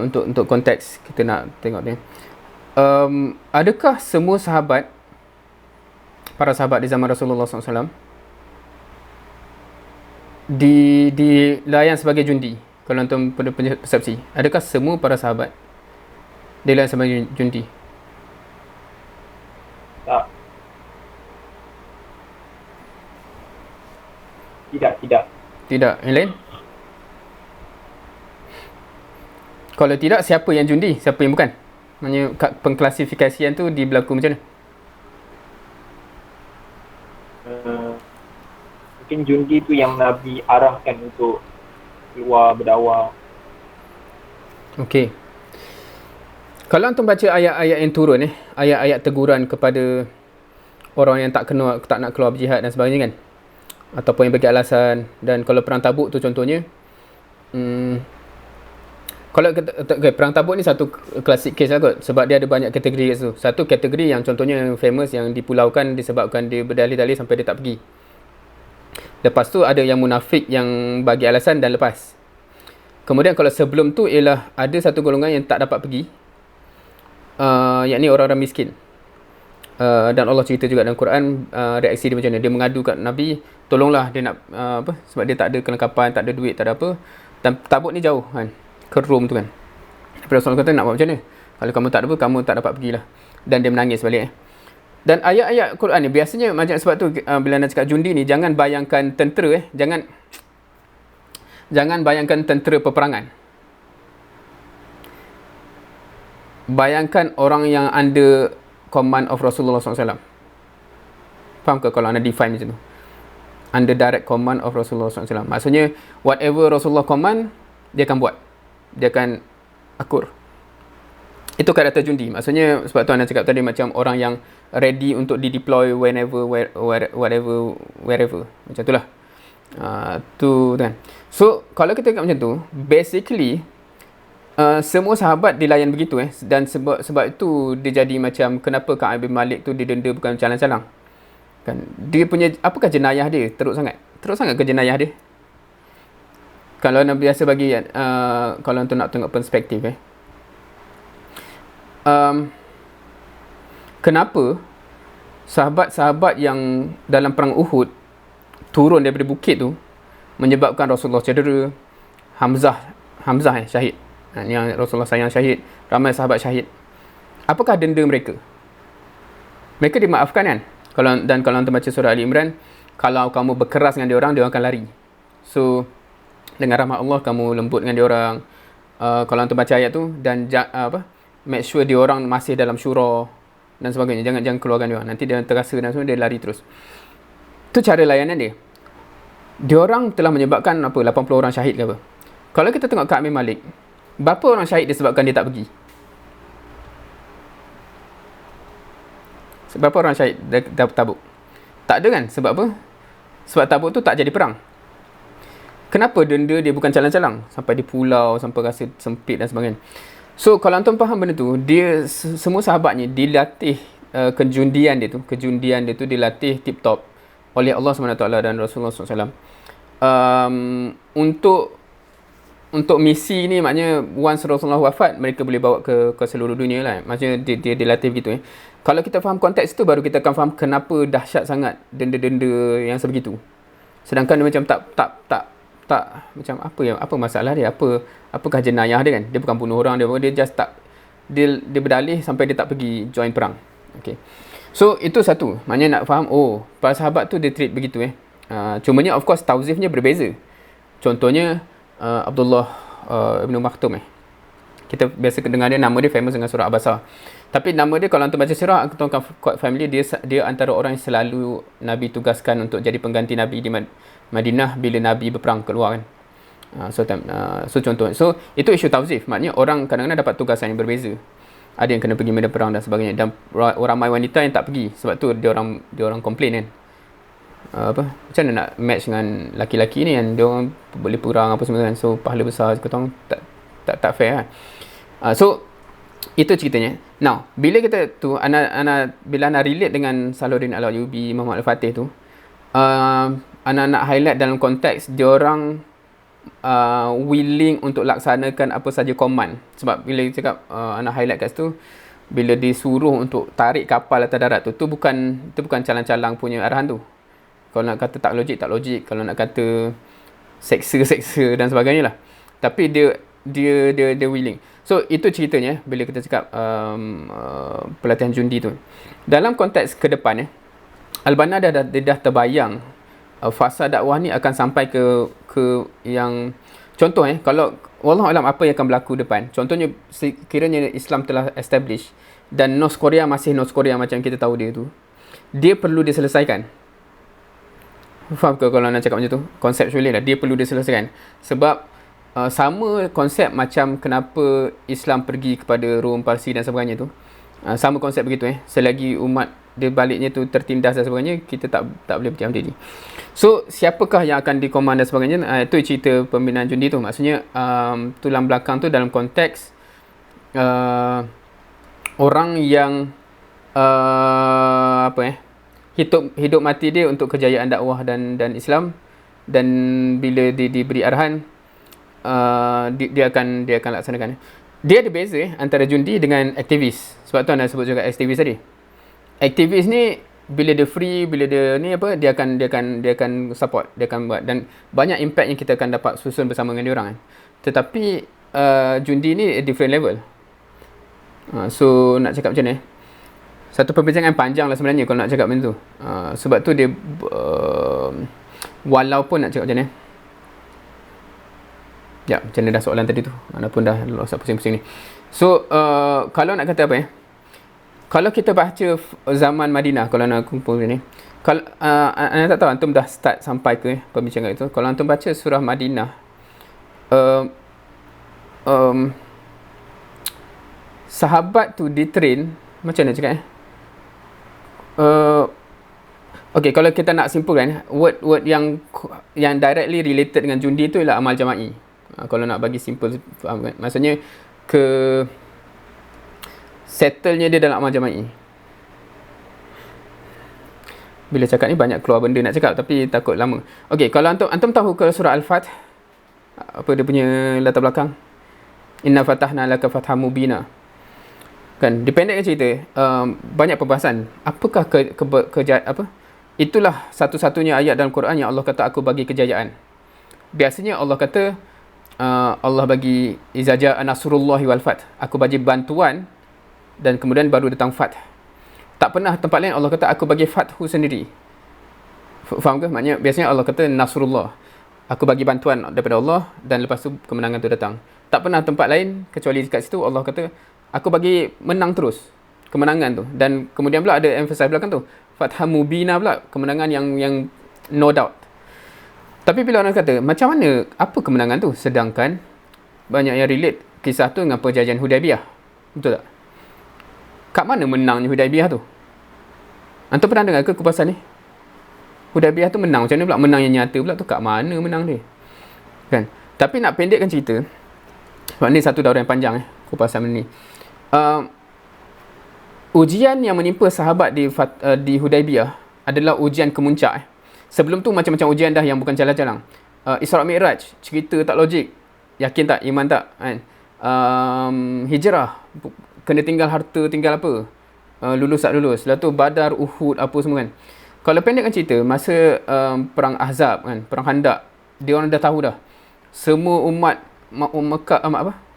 untuk konteks kita nak tengok ni, adakah semua sahabat, para sahabat di zaman Rasulullah SAW dilayan sebagai jundi? Kalau antum pada persepsi, adakah semua para sahabat dilayan sebagai jundi? Tak. Tidak. Yang lain? Kalau tidak, siapa yang jundi? Siapa yang bukan? Maksudnya pengklasifikasian tu berlaku macam mana? Mungkin jundi tu yang Nabi arahkan untuk keluar berdakwah. Okey. Kalau antum baca ayat-ayat yang turun ayat-ayat teguran kepada orang yang tak nak keluar berjihad dan sebagainya kan, ataupun yang bagi alasan. Dan kalau perang Tabuk tu contohnya, kalau perang Tabuk ni satu klasik case lah kot, sebab dia ada banyak kategori kat situ. Satu kategori yang contohnya yang famous, yang dipulaukan disebabkan dia berdalih-dalih sampai dia tak pergi. Lepas tu ada yang munafik yang bagi alasan dan lepas. Kemudian kalau sebelum tu ialah ada satu golongan yang tak dapat pergi, yakni orang-orang miskin. Dan Allah cerita juga dalam Quran reaksi dia macam mana. Dia mengadu kat Nabi, tolonglah dia nak sebab dia tak ada kelengkapan, tak ada duit, tak ada apa. Dan Tabuk ni jauh kan, ke Rom tu kan. Tapi Rasulullah kata nak buat macam mana? Kalau kamu tak ada apa, kamu tak dapat pergilah. Dan dia menangis balik. Dan ayat-ayat Quran ni biasanya macam sebab tu bila nak cakap jundi ni jangan bayangkan tentera jangan bayangkan tentera peperangan. Bayangkan orang yang under command of Rasulullah SAW. Faham ke kalau anda define macam tu? Under direct command of Rasulullah SAW. Maksudnya whatever Rasulullah command, dia akan buat. Dia akan akur. Itu karakter jundi. Maksudnya sebab tu anda cakap tadi macam orang yang ready untuk di-deploy whenever, wherever. Macam tu lah. Tu kan. So, kalau kita cakap macam tu, basically, semua sahabat dilayan begitu dan sebab itu dia jadi macam kenapa Ka'ab bin Malik tu didenda bukan calang-calang. Kan? Dia punya, apakah jenayah dia? Teruk sangat ke jenayah dia? Kalau anda biasa bagi, kalau anda nak tengok perspektif kenapa sahabat-sahabat yang dalam perang Uhud turun daripada bukit tu menyebabkan Rasulullah cedera, Hamzah syahid, yang Rasulullah sayang syahid, ramai sahabat syahid. Apakah denda mereka? Mereka dimaafkan kan? Kalau anda baca surah Ali Imran, kalau kamu berkeras dengan dia orang akan lari. So dengan rahmat Allah kamu lembut dengan dia orang. Kalau anda baca ayat tu dan make sure dia orang masih dalam syura dan sebagainya. Jangan keluarkan dia orang. Nanti dia terasa dan semua dia lari terus. Tu cara layanan dia. Dia orang telah menyebabkan 80 orang syahid ke apa. Kalau kita tengok Ka'ab bin Malik, berapa orang syahid disebabkan dia tak pergi? Berapa orang syahid Tabuk? Tak ada kan? Sebab apa? Sebab Tabuk tu tak jadi perang. Kenapa denda dia bukan calang-calang? Sampai di pulau, sampai rasa sempit dan sebagainya. So, kalau antum faham benda tu, dia semua sahabatnya dilatih kejundian dia tu dilatih tip-top oleh Allah SWT dan Rasulullah SAW. Untuk misi ni maknanya once Rasulullah wafat, mereka boleh bawa ke seluruh dunia lah. Maksudnya dia dilatih gitu. Kalau kita faham konteks tu, baru kita akan faham kenapa dahsyat sangat denda-denda yang sebegitu. Sedangkan dia macam tak macam apa masalah dia, apakah jenayah dia kan? Dia bukan bunuh orang, dia just tak, dia berdalih sampai dia tak pergi join perang. Okay. So itu satu, maknanya nak faham, para sahabat tu dia treat begitu cumanya of course tauzifnya berbeza. Contohnya Abdullah Ibn Maktum kita biasa dengar dia, nama dia famous dengan surah Abasa. Tapi nama dia kalau antum baca sirah, antum akan quite familiar, dia antara orang yang selalu Nabi tugaskan untuk jadi pengganti Nabi di Madinah bila Nabi berperang keluar kan. So contoh. So itu isu tauzif. Maknanya orang kadang-kadang dapat tugasan yang berbeza. Ada yang kena pergi medan perang dan sebagainya, dan ramai wanita yang tak pergi. Sebab tu dia orang komplain kan. Macam mana nak match dengan laki-laki ni kan, dia orang boleh perang apa semua kan. So pahala besar kata orang tak fair kan. So itu ceritanya. Now, bila kita tu bila ana relate dengan Salahuddin Al-Ayyubi, Muhammad Al-Fatih tu, ana nak highlight dalam konteks dia orang willing untuk laksanakan apa saja command. Sebab bila kita cakap ana highlight kat situ, bila disuruh untuk tarik kapal atas darat tu bukan calang-calang punya arahan tu. Kalau nak kata tak logik, kalau nak kata seksa dan sebagainya lah. Tapi dia willing. So itu ceritanya bila kita cakap pelatihan jundi tu. Dalam konteks ke depan Al-Banna dah terbayang fasa dakwah ni akan sampai ke yang contoh kalau wallahu alam apa yang akan berlaku depan. Contohnya sekiranya Islam telah establish dan North Korea masih North Korea macam kita tahu dia tu, dia perlu diselesaikan. Faham ke kalau nak cakap macam tu? Conceptually lah, dia perlu diselesaikan. Sebab sama konsep macam kenapa Islam pergi kepada Rom, Parsi dan sebagainya tu. Sama konsep begitu selagi umat dia baliknya tu tertindas dan sebagainya, kita tak boleh berdiam diri. So siapakah yang akan dikomand dan sebagainya, itu cerita pembinaan jundi tu. Maksudnya tulang belakang tu dalam konteks orang yang hidup mati dia untuk kejayaan dakwah dan Islam, dan bila diberi arahan dia akan laksanakan. Dia ada beza antara jundi dengan aktivis. Sebab tu anda sebut juga aktivis tadi. Aktivis ni bila dia free, bila dia ni dia akan support, dia akan buat, dan banyak impact yang kita akan dapat susun bersama dengan dia orang. Tetapi jundi ni a different level. So nak cakap macam ni, Satu perbincangan panjang lah sebenarnya kalau nak cakap benda tu. Sebab tu dia walaupun nak cakap macam ni. Ya, macam mana dah soalan tadi tu. Walaupun dah lost pusing-pusing ni. So, kalau nak kata apa ya? Kalau kita baca zaman Madinah, kalau nak kumpul ni. Kalau anda tak tahu antum dah start sampai ke perbincangan itu. Kalau antum baca surah Madinah, sahabat tu ditrain, macam mana cakap okay, kalau kita nak simpulkan, word yang directly related dengan jundi tu ialah amal jama'i. Kalau nak bagi simple, faham kan? Maksudnya settle-nya dia dalam amal jama'i. Bila cakap ni banyak keluar benda nak cakap tapi takut lama. Okay, kalau antum tahu ke surah Al-Fath, apa dia punya latar belakang? Inna fatahna laka fatham mubina. Kan, dipendekkan cerita, banyak perbahasan. Apakah apa? Itulah satu-satunya ayat dalam Quran yang Allah kata aku bagi kejayaan. Biasanya Allah kata Allah bagi iza jaa nasrullahi wal fath. Aku bagi bantuan dan kemudian baru datang fath. Tak pernah tempat lain Allah kata aku bagi fathu sendiri. Faham ke? Maknanya biasanya Allah kata nasrullah. Aku bagi bantuan daripada Allah dan lepas tu kemenangan tu datang. Tak pernah tempat lain kecuali dekat situ Allah kata aku bagi menang terus. Kemenangan tu. Dan kemudian pula ada emphasize belakang tu. Fatham mubina pula. Kemenangan yang no doubt. Tapi bila orang kata macam mana, apa kemenangan tu? Sedangkan banyak yang relate kisah tu dengan perjanjian Hudaibiyah. Betul tak? Kat mana menangnya Hudaibiyah tu? Antum pernah dengar ke kupasan ni? Hudaibiyah tu menang macam mana pula? Menang yang nyata pula tu kat mana menang dia? Kan? Tapi nak pendekkan cerita, sebab ni satu daurah yang panjang kupasan ni. Ujian yang menimpa sahabat di Hudaibiyah adalah ujian kemuncak. Sebelum tu macam-macam ujian dah yang bukan jalan-jalan. Isra' Mi'raj, cerita tak logik. Yakin tak? Iman tak? Kan? Hijrah, kena tinggal harta, tinggal apa? Lulus tak lulus. Lepas tu Badar, Uhud, apa semua kan. Kalau pendekkan cerita, masa perang Ahzab kan, perang Khandaq, dia orang dah tahu dah. Semua umat Mekah,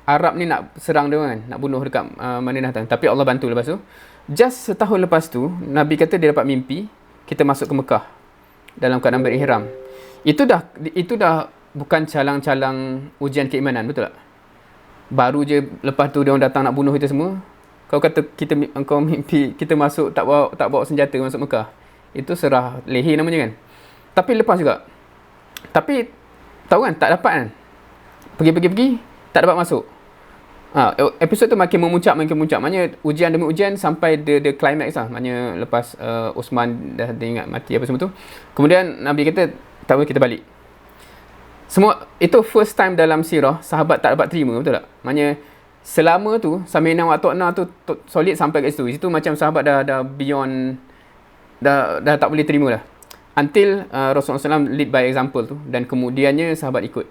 Arab ni nak serang dia kan, nak bunuh dekat Madinah. Tapi Allah bantu lepas tu. Just setahun lepas tu, Nabi kata dia dapat mimpi, kita masuk ke Mekah dalam keadaan berihram. Itu dah bukan calang-calang ujian keimanan, betul tak? Baru je lepas tu dia orang datang nak bunuh kita semua. Kau kata kau mimpi kita masuk tak bawa senjata masuk Mekah. Itu serah leher namanya kan. Tapi lepas juga. Tapi tahu kan tak dapat kan. Pergi tak dapat masuk. Episod tu makin memuncak. Maknanya ujian demi ujian sampai the climax lah. Maknanya lepas Osman dah diingat mati apa semua tu. Kemudian Nabi kata tak apa, kita balik. Semua itu first time dalam sirah sahabat tak dapat terima, betul tak? Maknanya selama tu samina wa ta'na tu solid sampai kat situ. Itu macam sahabat dah beyond, dah tak boleh terima dah. Until Rasulullah SAW lead by example tu dan kemudiannya sahabat ikut.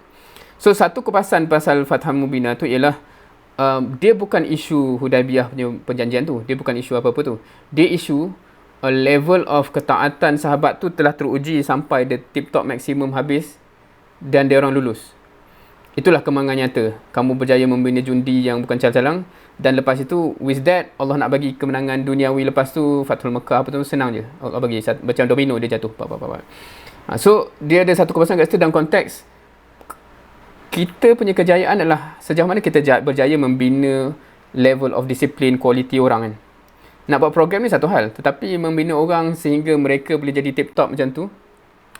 So satu kupasan pasal Fatham Mubina tu ialah dia bukan isu Hudaibiyah punya perjanjian tu. Dia bukan isu apa-apa tu. Dia isu level of ketaatan sahabat tu telah teruji sampai the tip-top maksimum habis dan dia orang lulus. Itulah kemenangan nyata. Kamu berjaya membina jundi yang bukan calang-calang dan lepas itu with that Allah nak bagi kemenangan duniawi. Lepas tu Fathul Mekah apa tu senang je. Allah bagi macam domino dia jatuh. So dia ada satu kupasan kat situ dalam konteks kita punya kejayaan adalah sejauh mana kita berjaya membina level of discipline, quality orang kan. Nak buat program ni satu hal, tetapi membina orang sehingga mereka boleh jadi tip top macam tu,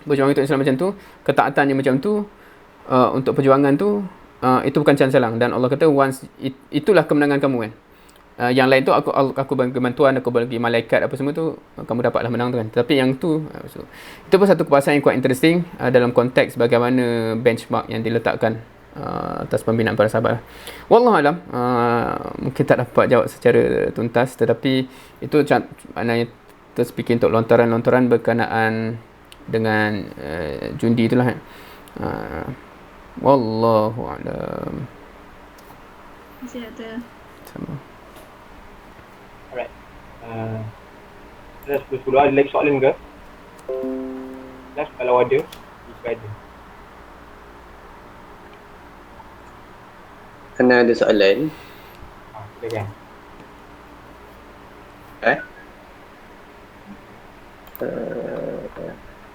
berjuang untuk Islam macam tu, ketaatannya macam tu, untuk perjuangan tu, itu bukan calang-calang. Dan Allah kata once itulah kemenangan kamu kan. Yang lain tu aku bagi bantuan, aku bagi malaikat apa semua tu, kamu dapatlah menang tu kan. Tapi yang tu itu pun satu kupasan yang quite interesting dalam konteks bagaimana benchmark yang diletakkan atas pembinaan para sahabat. Wallahualam, mungkin tak dapat jawab secara tuntas, tetapi itu maknanya terfikir untuk lontaran-lontaran berkenaan dengan jundi itulah kan. Wallahualam. Sama. Alright. Dah 10 ada lagi soalan ke? Last kalau ada, jika ada. Ana ada soalan. Silakan.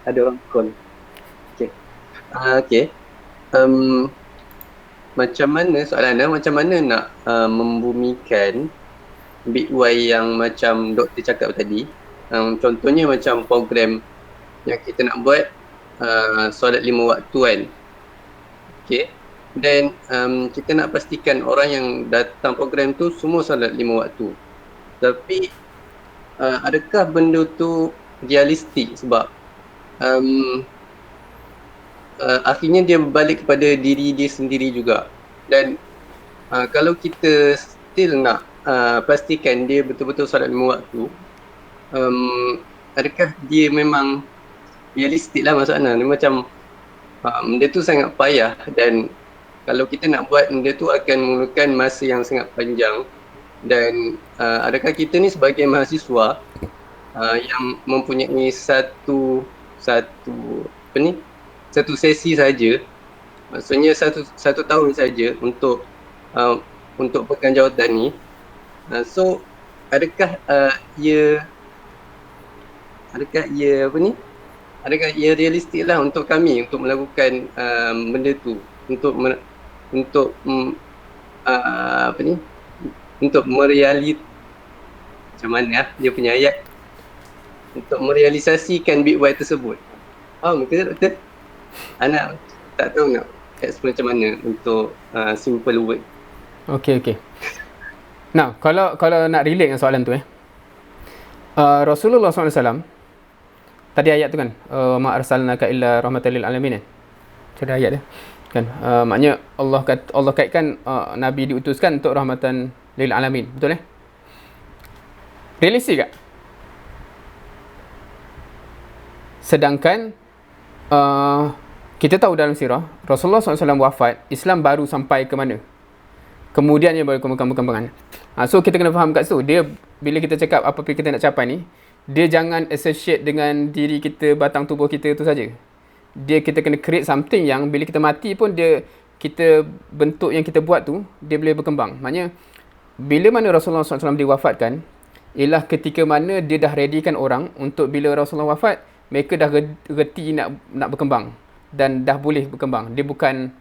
Ada orang call. Okay. Macam mana soalan macam mana nak membumikan Big Y yang macam doktor cakap tadi. Contohnya macam program yang kita nak buat solat 5 waktu kan. Okay. Dan kita nak pastikan orang yang datang program tu semua solat 5 waktu. Tapi adakah benda tu realistik sebab akhirnya dia balik kepada diri dia sendiri juga. Dan kalau kita still nak pastikan dia betul-betul solat 5 waktu, adakah dia memang realistik lah maksudnya. Dia macam benda tu sangat payah dan kalau kita nak buat benda tu akan memerlukan masa yang sangat panjang. Dan adakah kita ni sebagai mahasiswa yang mempunyai satu sesi saja, maksudnya satu tahun saja untuk pegang jawatan ni, so adakah ia realistik lah untuk kami untuk melakukan benda tu, untuk macam mana dia punya ayat, untuk merealisasikan Big Y tersebut. Faham ke doktor? Anak tak tahu nak explain macam mana untuk simple word. Okay. Now, kalau nak relate dengan soalan tu Rasulullah SAW, tadi ayat tu kan, ma arsalnaka illa rahmatan lil alamin kan. Ada ayat dia. Kan, maknanya Allah kaitkan Nabi diutuskan untuk rahmatan lil alamin. Betul realistik tak? Sedangkan kita tahu dalam sirah Rasulullah SAW wafat, Islam baru sampai ke mana? Kemudian dia baru berkembang-kembangan. So kita kena faham kat situ. Dia bila kita cakap apa yang kita nak capai ni, dia jangan associate dengan diri kita, batang tubuh kita tu saja. Kita kena create something yang bila kita mati pun kita bentuk yang kita buat tu dia boleh berkembang. Maknanya bila mana Rasulullah SAW diwafatkan, ialah ketika mana dia dah readykan orang untuk bila Rasulullah wafat, mereka dah reti nak berkembang dan dah boleh berkembang. Dia bukan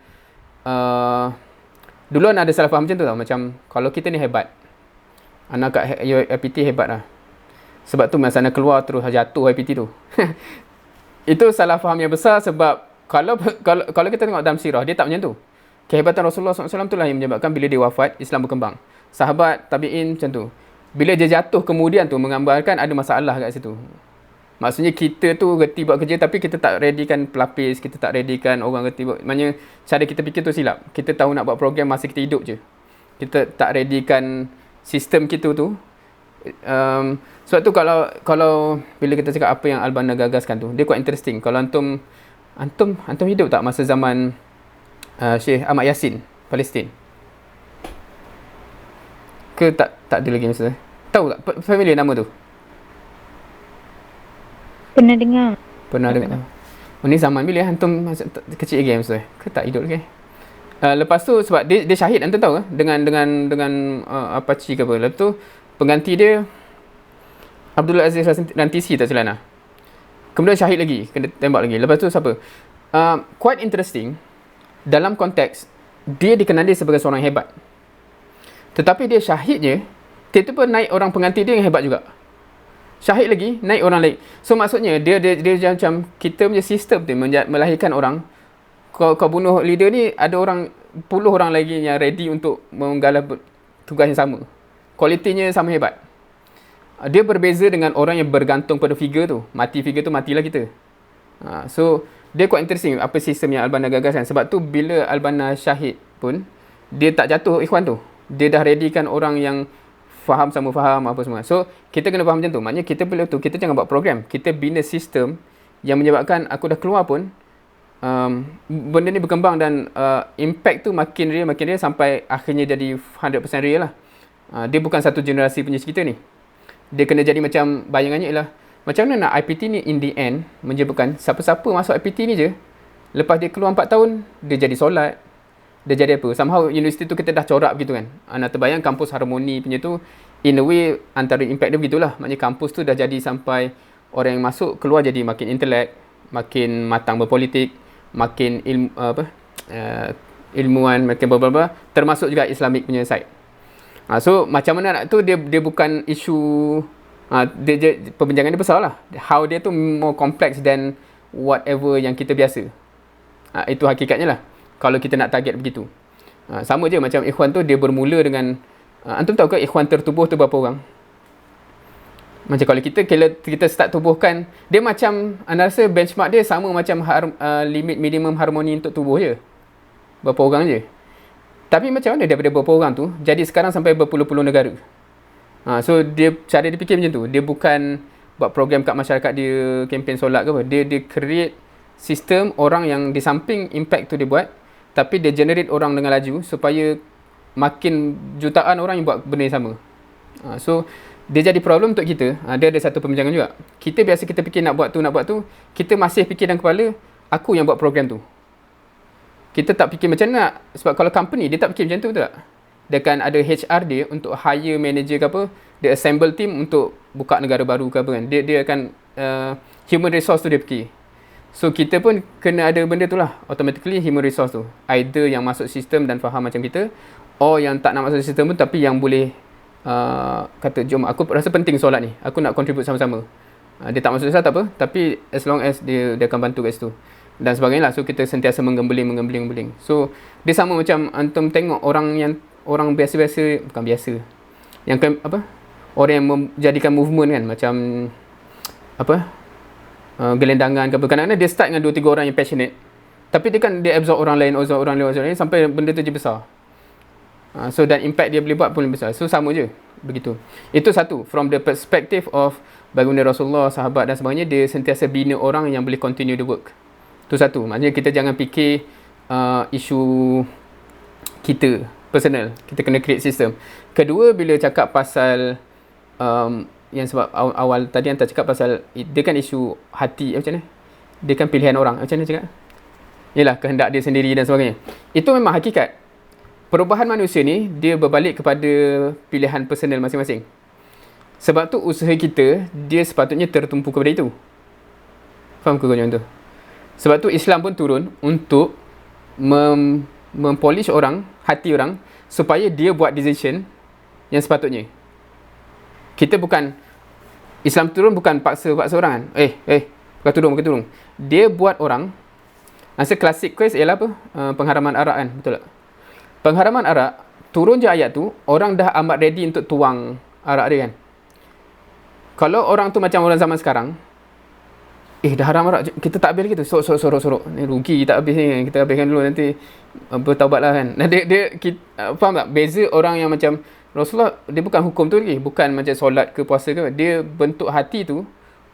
dulu ada salah faham macam tu tau. Macam kalau kita ni hebat, anak kat IPT hebat lah, sebab tu masa anak keluar terus jatuh IPT tu. Itu salah faham yang besar. Sebab kalau kita tengok dalam sirah, dia tak macam tu. Kehebatan Rasulullah SAW tu lah yang menyebabkan bila dia wafat, Islam berkembang. Sahabat tabi'in macam tu. Bila dia jatuh kemudian tu menggambarkan ada masalah kat situ. Maksudnya kita tu reti buat kerja tapi kita tak readykan pelapis, kita tak readykan orang reti buat. Maknanya cara kita fikir tu silap. Kita tahu nak buat program masa kita hidup je. Kita tak readykan sistem kita tu. Sebab tu kalau bila kita cakap apa yang Al-Banna gagaskan tu, dia quite interesting. Kalau antum hidup tak masa zaman Syekh Ahmad Yassin, Palestin? Ke tak ada lagi masa? Tahu tak familiar nama tu? Pernah dengar. Oh, ni zaman bila antum kecil lagi masa ke tak hidup lagi? Lepas tu sebab dia syahid, antum tahu dengan Apache ke apa. Lepas tu pengganti dia Abdul Aziz Rantisi tak salah. Kemudian syahid lagi, kena tembak lagi. Lepas tu siapa? Quite interesting. Dalam konteks dia dikenali sebagai seorang hebat. Tetapi dia syahidnya, tiba-tiba naik orang pengganti dia yang hebat juga. Syahid lagi, naik orang lain. So maksudnya dia macam kita punya sistem tu melahirkan orang. Kau bunuh leader ni, ada orang 10 orang lagi yang ready untuk menggalah tugas yang sama. Kualitinya sama hebat. Dia berbeza dengan orang yang bergantung pada figure tu. Mati figure tu, matilah kita. So dia quite interesting apa sistem yang Al-Banna gagaskan. Sebab tu bila Al-Banna syahid pun, dia tak jatuh ikhwan tu. Dia dah readykan orang yang faham sama faham apa semua. So kita kena faham macam tu. Maknanya kita perlu tu, kita jangan buat program. Kita bina sistem yang menyebabkan aku dah keluar pun benda ni berkembang dan impact tu makin real sampai akhirnya jadi 100% real lah. Dia bukan satu generasi punya cerita ni. Dia kena jadi macam, bayangannya ialah macam mana nak IPT ni in the end menyebabkan siapa-siapa masuk IPT ni je, lepas dia keluar 4 tahun dia jadi solat, dia jadi apa, somehow universiti tu kita dah corak begitu kan. Nak terbayang kampus Harmoni punya tu, in a way antara impact dia begitulah. Maknanya kampus tu dah jadi sampai orang yang masuk keluar jadi makin intelek, makin matang berpolitik, makin ilmuwan, makin bla termasuk juga Islamic punya side. So macam mana nak tu dia bukan isu perbincangan dia besar lah. How dia tu more complex than whatever yang kita biasa. Itu hakikatnya lah kalau kita nak target begitu. Sama je macam ikhwan tu, dia bermula dengan antum tahu ke ikhwan tertubuh tu berapa orang? Macam kalau kita start tubuhkan, dia macam anda rasa benchmark dia sama macam limit minimum harmoni untuk tubuh je. Berapa orang je. Tapi macam mana daripada berapa orang tu jadi sekarang sampai berpuluh-puluh negara. So cara dia fikir macam tu. Dia bukan buat program kat masyarakat dia, kempen solat ke apa. Dia create sistem orang yang di samping impact tu dia buat, tapi dia generate orang dengan laju supaya makin jutaan orang yang buat benda yang sama. So dia jadi problem untuk kita. Dia ada satu perbincangan juga. Kita biasa kita fikir nak buat tu, kita masih fikir dalam kepala aku yang buat program tu. Kita tak fikir macam nak. Sebab kalau company dia tak fikir macam tu, betul tak? Dia akan ada HR dia untuk hire manager ke apa, dia assemble team untuk buka negara baru ke apa kan. Dia akan human resource tu dia fikir. So kita pun kena ada benda tu lah. Automatically human resource tu, either yang masuk sistem dan faham macam kita, or yang tak nak masuk sistem pun tapi yang boleh kata jom aku rasa penting solat ni, aku nak contribute sama-sama. Dia tak masuk Islam tak apa, tapi as long as dia akan bantu kat situ dan sebagainya lah. So kita sentiasa menggembeling. So dia sama macam antum tengok orang biasa-biasa, bukan biasa, yang orang yang menjadikan movement kan, macam gelendangan ke apa. Kadang-kadang dia start dengan 2-3 orang yang passionate, tapi dia absorb orang lain sampai benda tu je besar. So dan impact dia boleh buat pun lebih besar. So sama je begitu. Itu satu, from the perspective of bagaimana Rasulullah, sahabat dan sebagainya, dia sentiasa bina orang yang boleh continue the work. Tu satu. Maksudnya kita jangan fikir isu kita personal, kita kena create system. Kedua, bila cakap pasal yang sebab awal tadi yang tak cakap pasal, dia kan isu hati, macam mana? Dia kan pilihan orang, macam mana cakap? Yalah, kehendak dia sendiri dan sebagainya. Itu memang hakikat. Perubahan manusia ni, dia berbalik kepada pilihan personal masing-masing. Sebab tu usaha kita, dia sepatutnya tertumpu kepada itu. Faham ke kau macam tu? Sebab tu Islam pun turun untuk mempolish orang, hati orang, supaya dia buat decision yang sepatutnya. Kita bukan, Islam turun bukan paksa orang kan. Pakai tudung. Dia buat orang, masa klasik case ialah apa? Pengharaman arak kan, betul tak? Pengharaman arak, turun je ayat tu, orang dah amat ready untuk tuang arak dia kan. Kalau orang tu macam orang zaman sekarang, dah haram arak, kita tak habis lagi tu, sorok. Ni rugi tak habis ni, kita habiskan dulu nanti bertaubatlah kan. Faham tak? Beza orang yang macam Rasulullah, dia bukan hukum tu lagi, bukan macam solat ke puasa ke, dia bentuk hati tu,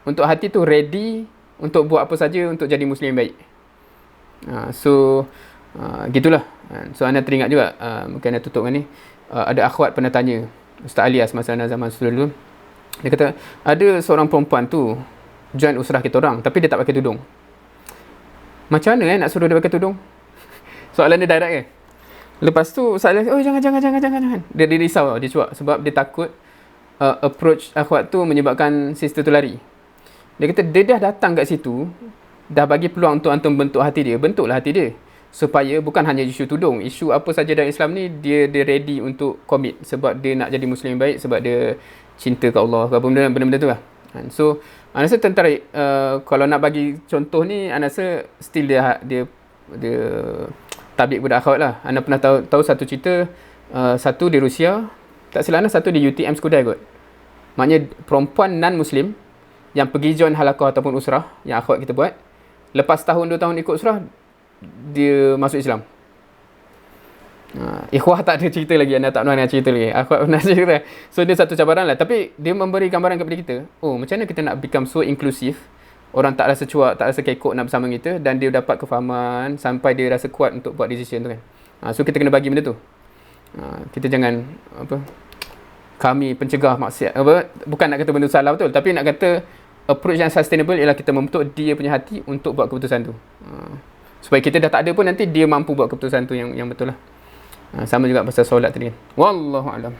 untuk hati tu ready untuk buat apa saja untuk jadi Muslim yang baik. Gitulah. So anda teringat juga, mungkin anda tutup dengan ni, ada akhwat pernah tanya Ustaz Alias masa anda zaman dulu, dia kata ada seorang perempuan tu join usrah kita orang, tapi dia tak pakai tudung. Macam mana nak suruh dia pakai tudung? Soalan dia direct ke? Lepas tu Ustaz Alias, jangan. Dia risau, dia cuak sebab dia takut approach akhwat tu menyebabkan sister tu lari. Dia kata dia dah datang kat situ, dah bagi peluang untuk antum bentuk hati dia, bentuklah hati dia. Supaya bukan hanya isu tudung, isu apa saja dalam Islam ni, dia ready untuk commit. Sebab dia nak jadi Muslim yang baik, sebab dia cinta ke Allah, ke benda-benda tu lah. So, anda rasa tentara, kalau nak bagi contoh ni, anda rasa still dia tabik budak akhwat lah. Anda pernah tahu satu cerita, satu di Rusia, tak silap anda, satu di UTM Skudai kot. Maknanya perempuan non-Muslim yang pergi join halaqah ataupun usrah yang akhwat kita buat, lepas tahun 2 tahun ikut usrah, dia masuk Islam. Ikhwah tak ada cerita lagi, anda tak pernah cerita lagi, akhwat pernah cerita. So dia satu cabaran lah, tapi dia memberi gambaran kepada kita, macam mana kita nak become so inclusive, orang tak rasa cuak, tak rasa kekok nak bersama kita, dan dia dapat kefahaman sampai dia rasa kuat untuk buat decision tu kan. So kita kena bagi benda tu. Kita jangan kami pencegah maksiat, bukan nak kata benda salah betul, tapi nak kata approach yang sustainable ialah kita membentuk dia punya hati untuk buat keputusan tu. Supaya kita dah tak ada pun nanti dia mampu buat keputusan tu yang betul lah. Sama juga pasal solat tadi kan. Wallahu a'lam.